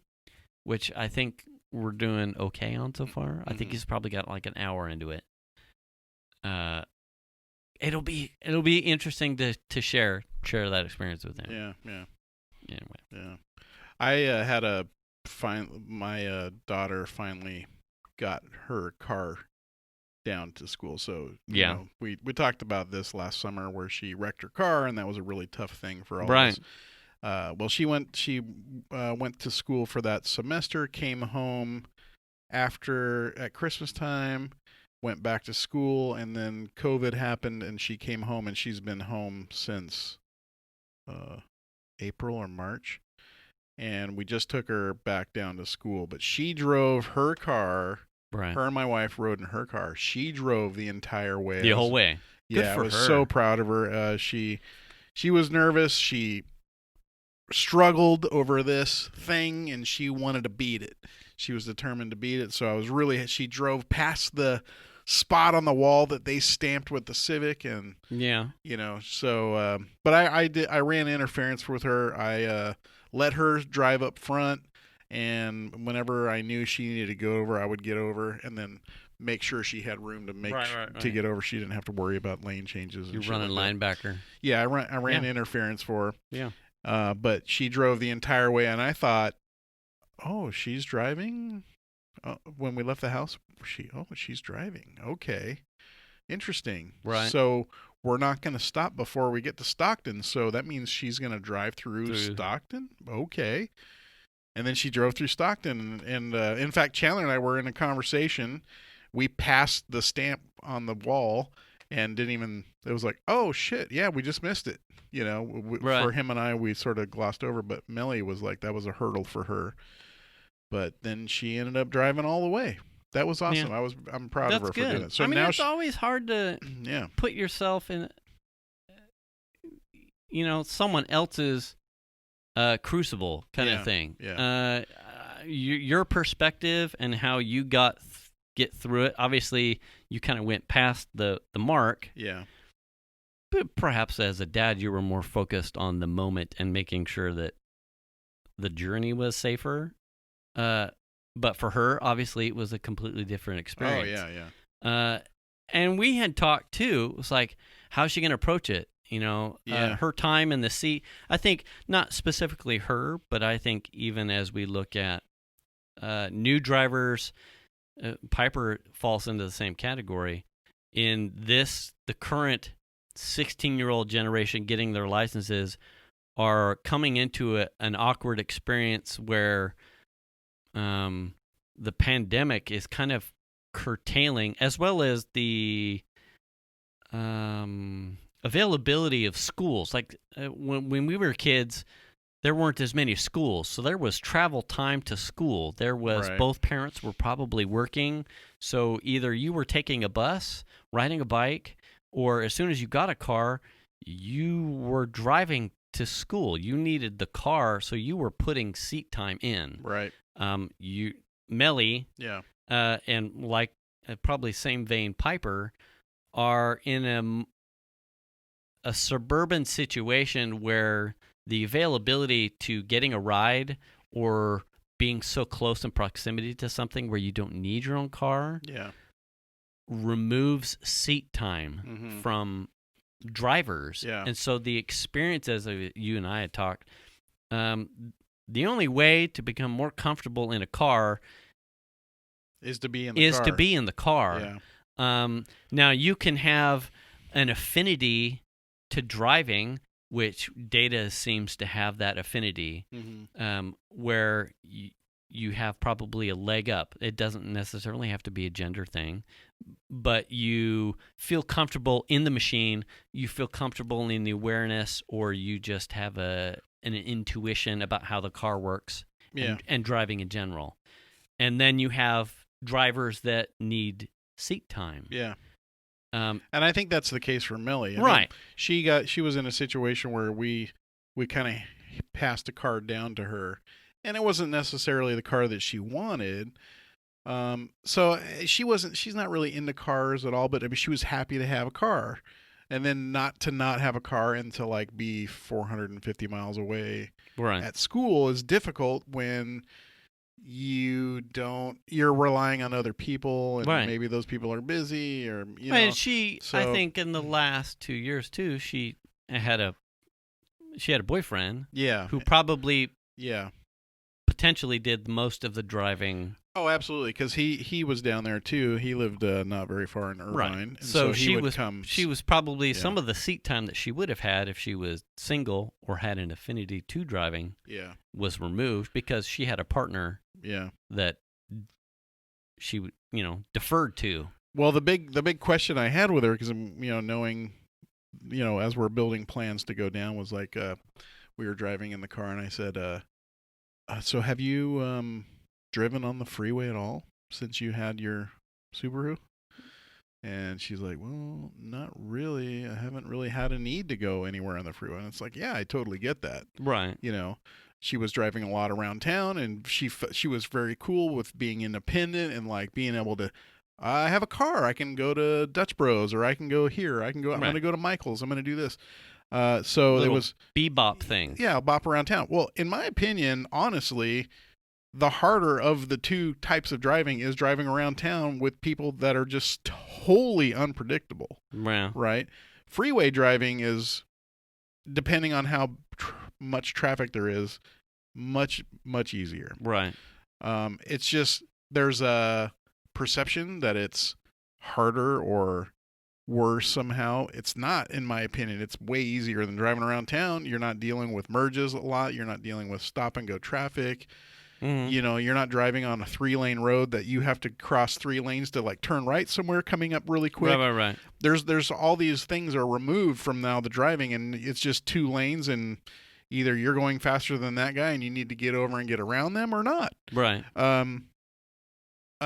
B: which I think we're doing okay on so far. Mm-hmm. I think he's probably got like an hour into it. It'll be interesting to share that experience with him.
D: Yeah.
B: Anyway.
D: Yeah. I had my daughter finally got her car down to school. So you know, we talked about this last summer where she wrecked her car, and that was a really tough thing for all of us. Well, she went to school for that semester, came home at Christmas time, went back to school, and then COVID happened, and she came home, and she's been home since April or March. And we just took her back down to school, but she drove her car.
B: Right.
D: Her and my wife rode in her car. She drove the entire way.
B: The whole way.
D: Yeah,
B: Good for
D: I was
B: her.
D: so proud of her. She was nervous. She struggled over this thing, and she wanted to beat it. She was determined to beat it. So she drove past the spot on the wall that they stamped with the Civic, and so. But I ran interference with her. I let her drive up front. And whenever I knew she needed to go over, I would get over and then make sure she had room to to get over. She didn't have to worry about lane changes.
B: You're running linebacker.
D: Yeah, I ran interference for her.
B: Yeah.
D: But she drove the entire way, and I thought, oh, she's driving? When we left the house, she's driving. Okay. Interesting.
B: Right.
D: So we're not going to stop before we get to Stockton, so that means she's going to drive through Stockton? Okay. And then she drove through Stockton, and in fact, Chandler and I were in a conversation. We passed the stamp on the wall and didn't even. It was like, oh shit, yeah, we just missed it. For him and I, we sort of glossed over. But Melly was like, that was a hurdle for her. But then she ended up driving all the way. That was awesome.
B: Yeah.
D: I'm proud of her for doing it. So
B: now
D: now
B: it's always hard to put yourself in, someone else's crucible kind of thing.
D: Yeah.
B: your perspective and how you get through it. Obviously, you kind of went past the mark.
D: Yeah.
B: But perhaps as a dad, you were more focused on the moment and making sure that the journey was safer. But for her, obviously, it was a completely different experience.
D: Oh, yeah.
B: And we had talked, too. It was like, how's she going to approach it? Her time in the seat. I think not specifically her, but I think even as we look at new drivers, Piper falls into the same category. In the current 16-year-old generation getting their licenses are coming into an awkward experience where the pandemic is kind of curtailing, as well as the availability of schools. Like when we were kids, there weren't as many schools, so there was travel time to school. There was both parents were probably working, so either you were taking a bus, riding a bike, or as soon as you got a car, you were driving to school. You needed the car, so you were putting seat time in.
D: Right.
B: Melly,
D: yeah,
B: and like probably same vein Piper, are in a suburban situation where the availability to getting a ride or being so close in proximity to something where you don't need your own car removes seat time from drivers.
D: Yeah.
B: And so the experience, as you and I had talked, the only way to become more comfortable in a car
D: is to be in the car.
B: Yeah. Now, you can have an affinity to driving, which data seems to have that affinity, where you have probably a leg up. It doesn't necessarily have to be a gender thing, but you feel comfortable in the machine, you feel comfortable in the awareness, or you just have an intuition about how the car works and driving in general. And then you have drivers that need seat time.
D: Yeah. And I think that's the case for Melly.
B: Right.
D: I mean, she was in a situation where we kind of passed a car down to her, and it wasn't necessarily the car that she wanted. So she's not really into cars at all, but I mean, she was happy to have a car, and then not have a car and to like be 450 miles away at school is difficult when you're relying on other people, and maybe those people are busy, or you know.
B: And I think in the last 2 years too, she had a boyfriend, who probably potentially did most of the driving.
D: Oh, absolutely, because he was down there too. He lived not very far in Irvine, and
B: so
D: she
B: was probably some of the seat time that she would have had if she was single or had an affinity to driving. Was removed because she had a partner. That she deferred to.
D: Well, the big question I had with her, because knowing, as we're building plans to go down, was like we were driving in the car, and I said, so have you driven on the freeway at all since you had your Subaru? And she's like, well, not really. I haven't really had a need to go anywhere on the freeway. And it's like, yeah, I totally get that.
B: Right.
D: She was driving a lot around town, and she was very cool with being independent and like being able to, I have a car. I can go to Dutch Bros, or I can go here. I'm going to go to Michael's. I'm going to do this. So it was
B: bebop thing.
D: Yeah, bop around town. Well, in my opinion, honestly, the harder of the two types of driving is driving around town with people that are just totally unpredictable. Right? Freeway driving is, depending on how much traffic there is, much easier.
B: Right.
D: It's just there's a perception that it's harder or worse somehow. It's not, in my opinion. It's way easier than driving around town. You're not dealing with merges a lot. You're not dealing with stop and go traffic. You're not driving on a 3-lane road that you have to cross 3 lanes to like turn right somewhere coming up really quick.
B: Right.
D: There's all these things are removed from now the driving, and it's just 2 lanes, and either you're going faster than that guy and you need to get over and get around them or not.
B: Right.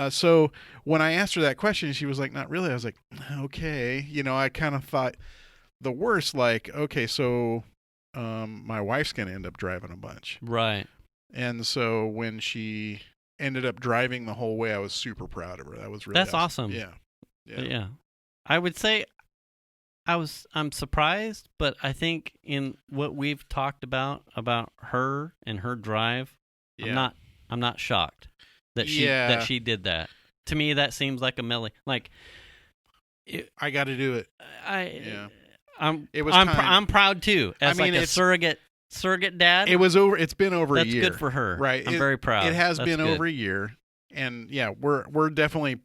D: So when I asked her that question, she was like, not really. I was like, okay. I kind of thought the worst, like, okay, so my wife's going to end up driving a bunch.
B: Right.
D: And so when she ended up driving the whole way, I was super proud of her. That was really
B: That's awesome.
D: Yeah.
B: Yeah. I would say I'm surprised, but I think in what we've talked about her and her drive,
D: Yeah.
B: I'm not shocked that she did that. To me, that seems like a Melly. Like,
D: I got to do it.
B: I'm
D: time.
B: I'm proud too. As
D: I mean,
B: like a surrogate dad.
D: It's been over a year.
B: That's good for her.
D: Right.
B: I'm very proud.
D: It has
B: That's
D: been
B: good.
D: over a year, and yeah, we're definitely.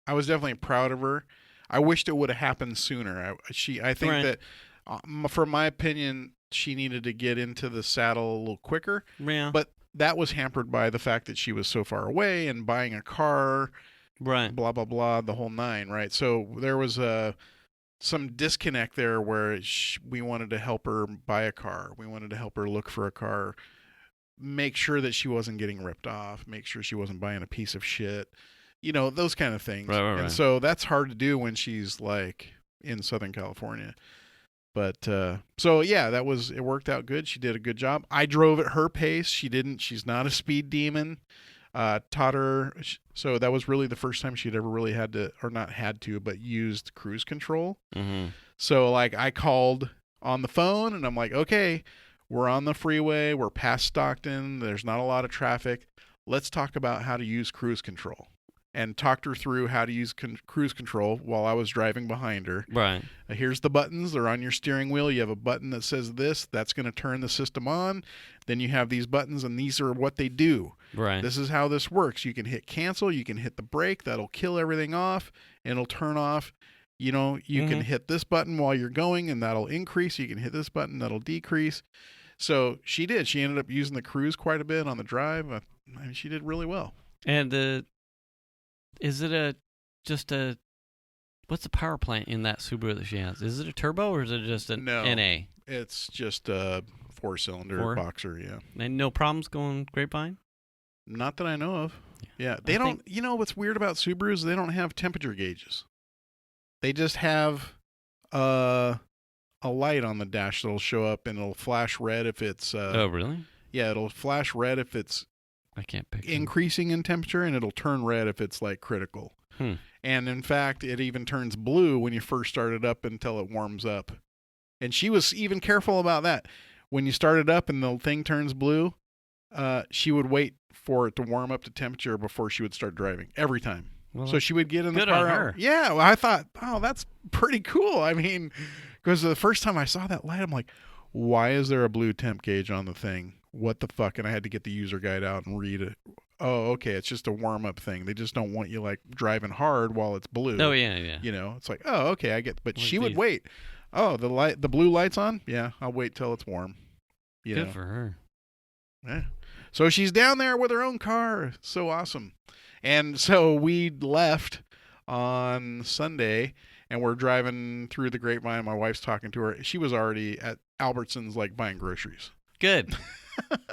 D: I was definitely proud of her. I wished it would have happened sooner. I think
B: Right.
D: that, from my opinion, she needed to get into the saddle a little quicker.
B: Yeah.
D: But that was hampered by the fact that she was so far away and buying a car.
B: Right.
D: Blah blah blah, the whole nine. Right. So there was some disconnect there where we wanted to help her buy a car. We wanted to help her look for a car, make sure that she wasn't getting ripped off, make sure she wasn't buying a piece of shit, those kind of things.
B: Right.
D: And so that's hard to do when she's like in Southern California. But so yeah, it worked out good. She did a good job. I drove at her pace. She's not a speed demon. Taught her. So that was really the first time she'd ever really had to, or not had to, but used cruise control.
B: Mm-hmm.
D: So like I called on the phone and I'm like, okay, we're on the freeway. We're past Stockton. There's not a lot of traffic. Let's talk about how to use cruise control. And talked her through how to use cruise control while I was driving behind her.
B: Right.
D: Here's the buttons. They're on your steering wheel. You have a button that says this. That's going to turn the system on. Then you have these buttons, and these are what they do.
B: Right.
D: This is how this works. You can hit cancel. You can hit the brake. That'll kill everything off, and it'll turn off. You can hit this button while you're going, and that'll increase. You can hit this button. That'll decrease. So she did. She ended up using the cruise quite a bit on the drive. I mean, she did really well.
B: And is it what's the power plant in that Subaru that she has? Is it a turbo or is it just an NA?
D: It's just a 4-cylinder boxer, yeah.
B: And no problems going Grape Vine?
D: Not that I know of. Yeah. They don't, what's weird about Subarus, they don't have temperature gauges. They just have a light on the dash that'll show up and it'll flash red if it's...
B: oh, really?
D: Yeah, it'll flash red if it's
B: I can't picture.
D: increasing in temperature, and it'll turn red if it's like critical. And in fact, it even turns blue when you first start it up until it warms up. And she was even careful about that. When you start it up and the thing turns blue, she would wait for it to warm up to temperature before she would start driving every time.
B: Well,
D: so she would get in the
B: good
D: car.
B: on her.
D: Yeah, well, I thought, oh, that's pretty cool. I mean, because the first time I saw that light, I'm like, why is there a blue temp gauge on the thing? What the fuck? And I had to get the user guide out and read it. Oh, okay, it's just a warm-up thing. They just don't want you, like, driving hard while it's blue.
B: Oh, yeah.
D: It's like, oh, okay, I get. But she would wait. Oh, the blue light's on? Yeah, I'll wait till it's warm.
B: Good for her.
D: Yeah. So she's down there with her own car. So awesome. And so we left on Sunday, and we're driving through the Grape Vine. My wife's talking to her. She was already at Albertsons, like, buying groceries.
B: Good.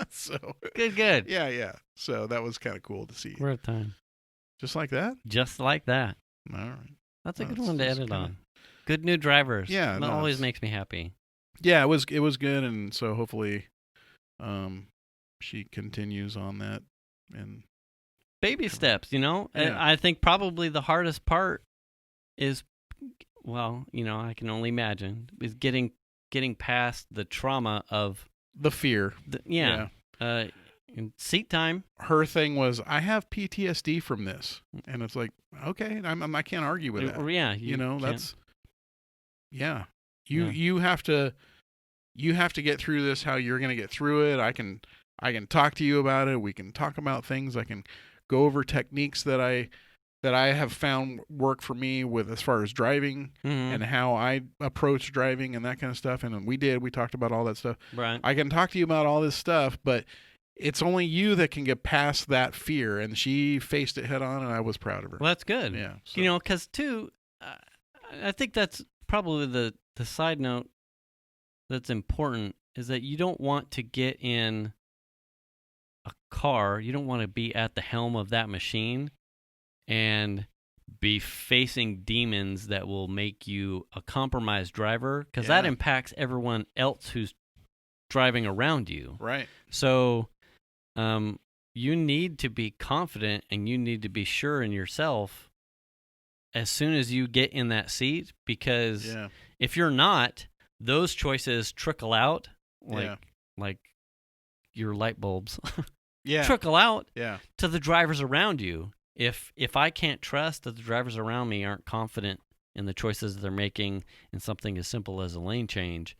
D: So
B: Good.
D: Yeah. So that was kind of cool to see.
B: We're at time.
D: Just like that?
B: Just like that.
D: All right.
B: That's a good one to edit on. Good new drivers.
D: Yeah.
B: That always makes me happy.
D: Yeah, it was good, and so hopefully she continues on that. And
B: baby steps,
D: Yeah.
B: I think probably the hardest part is, I can only imagine, is getting past the trauma of
D: the fear.
B: Seat time.
D: Her thing was, I have PTSD from this, and it's like, okay, I can't argue with that.
B: Yeah,
D: that's you have to get through this. How you're going to get through it? I can talk to you about it. We can talk about things. I can go over techniques that I have found work for me with as far as driving and how I approach driving and that kind of stuff. And we talked about all that stuff.
B: Right.
D: I can talk to you about all this stuff, but it's only you that can get past that fear. And she faced it head on, and I was proud of her.
B: Well, that's good.
D: Yeah. So.
B: Because too, I think that's probably the side note that's important is that you don't want to get in a car. You don't want to be at the helm of that machine and be facing demons that will make you a compromised driver, because that impacts everyone else who's driving around you.
D: Right.
B: So you need to be confident and you need to be sure in yourself as soon as you get in that seat, because if you're not, those choices trickle out like your light bulbs. Trickle out to the drivers around you. If I can't trust that the drivers around me aren't confident in the choices they're making in something as simple as a lane change,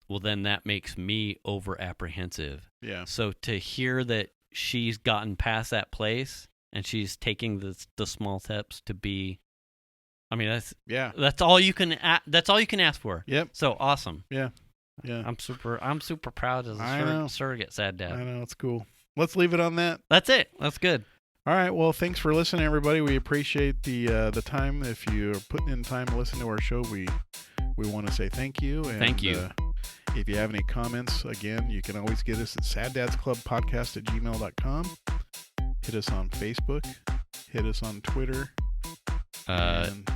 B: well, then that makes me over apprehensive. So to hear that she's gotten past that place and she's taking the small steps to be, I mean, that's all you can ask for. So awesome. I'm super proud as a surrogate sad dad.
D: I know, it's cool. Let's leave it on that.
B: That's it. That's good.
D: All right. Well, thanks for listening, everybody. We appreciate the time. If you're putting in time to listen to our show, we want to say thank you. And,
B: thank you.
D: If you have any comments, again, you can always get us at saddadsclubpodcast@gmail.com. Hit us on Facebook. Hit us on Twitter.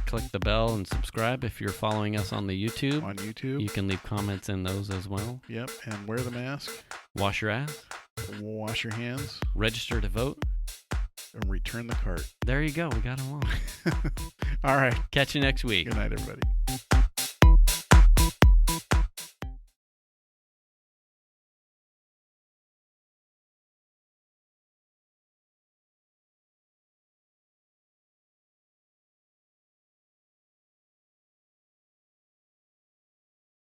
B: Click the bell and subscribe if you're following us on the YouTube.
D: On YouTube.
B: You can leave comments in those as well.
D: Yep. And wear the mask.
B: Wash your ass.
D: Wash your hands.
B: Register to vote.
D: And return the cart.
B: There you go. We got them all.
D: All right.
B: Catch you next week.
D: Good night, everybody.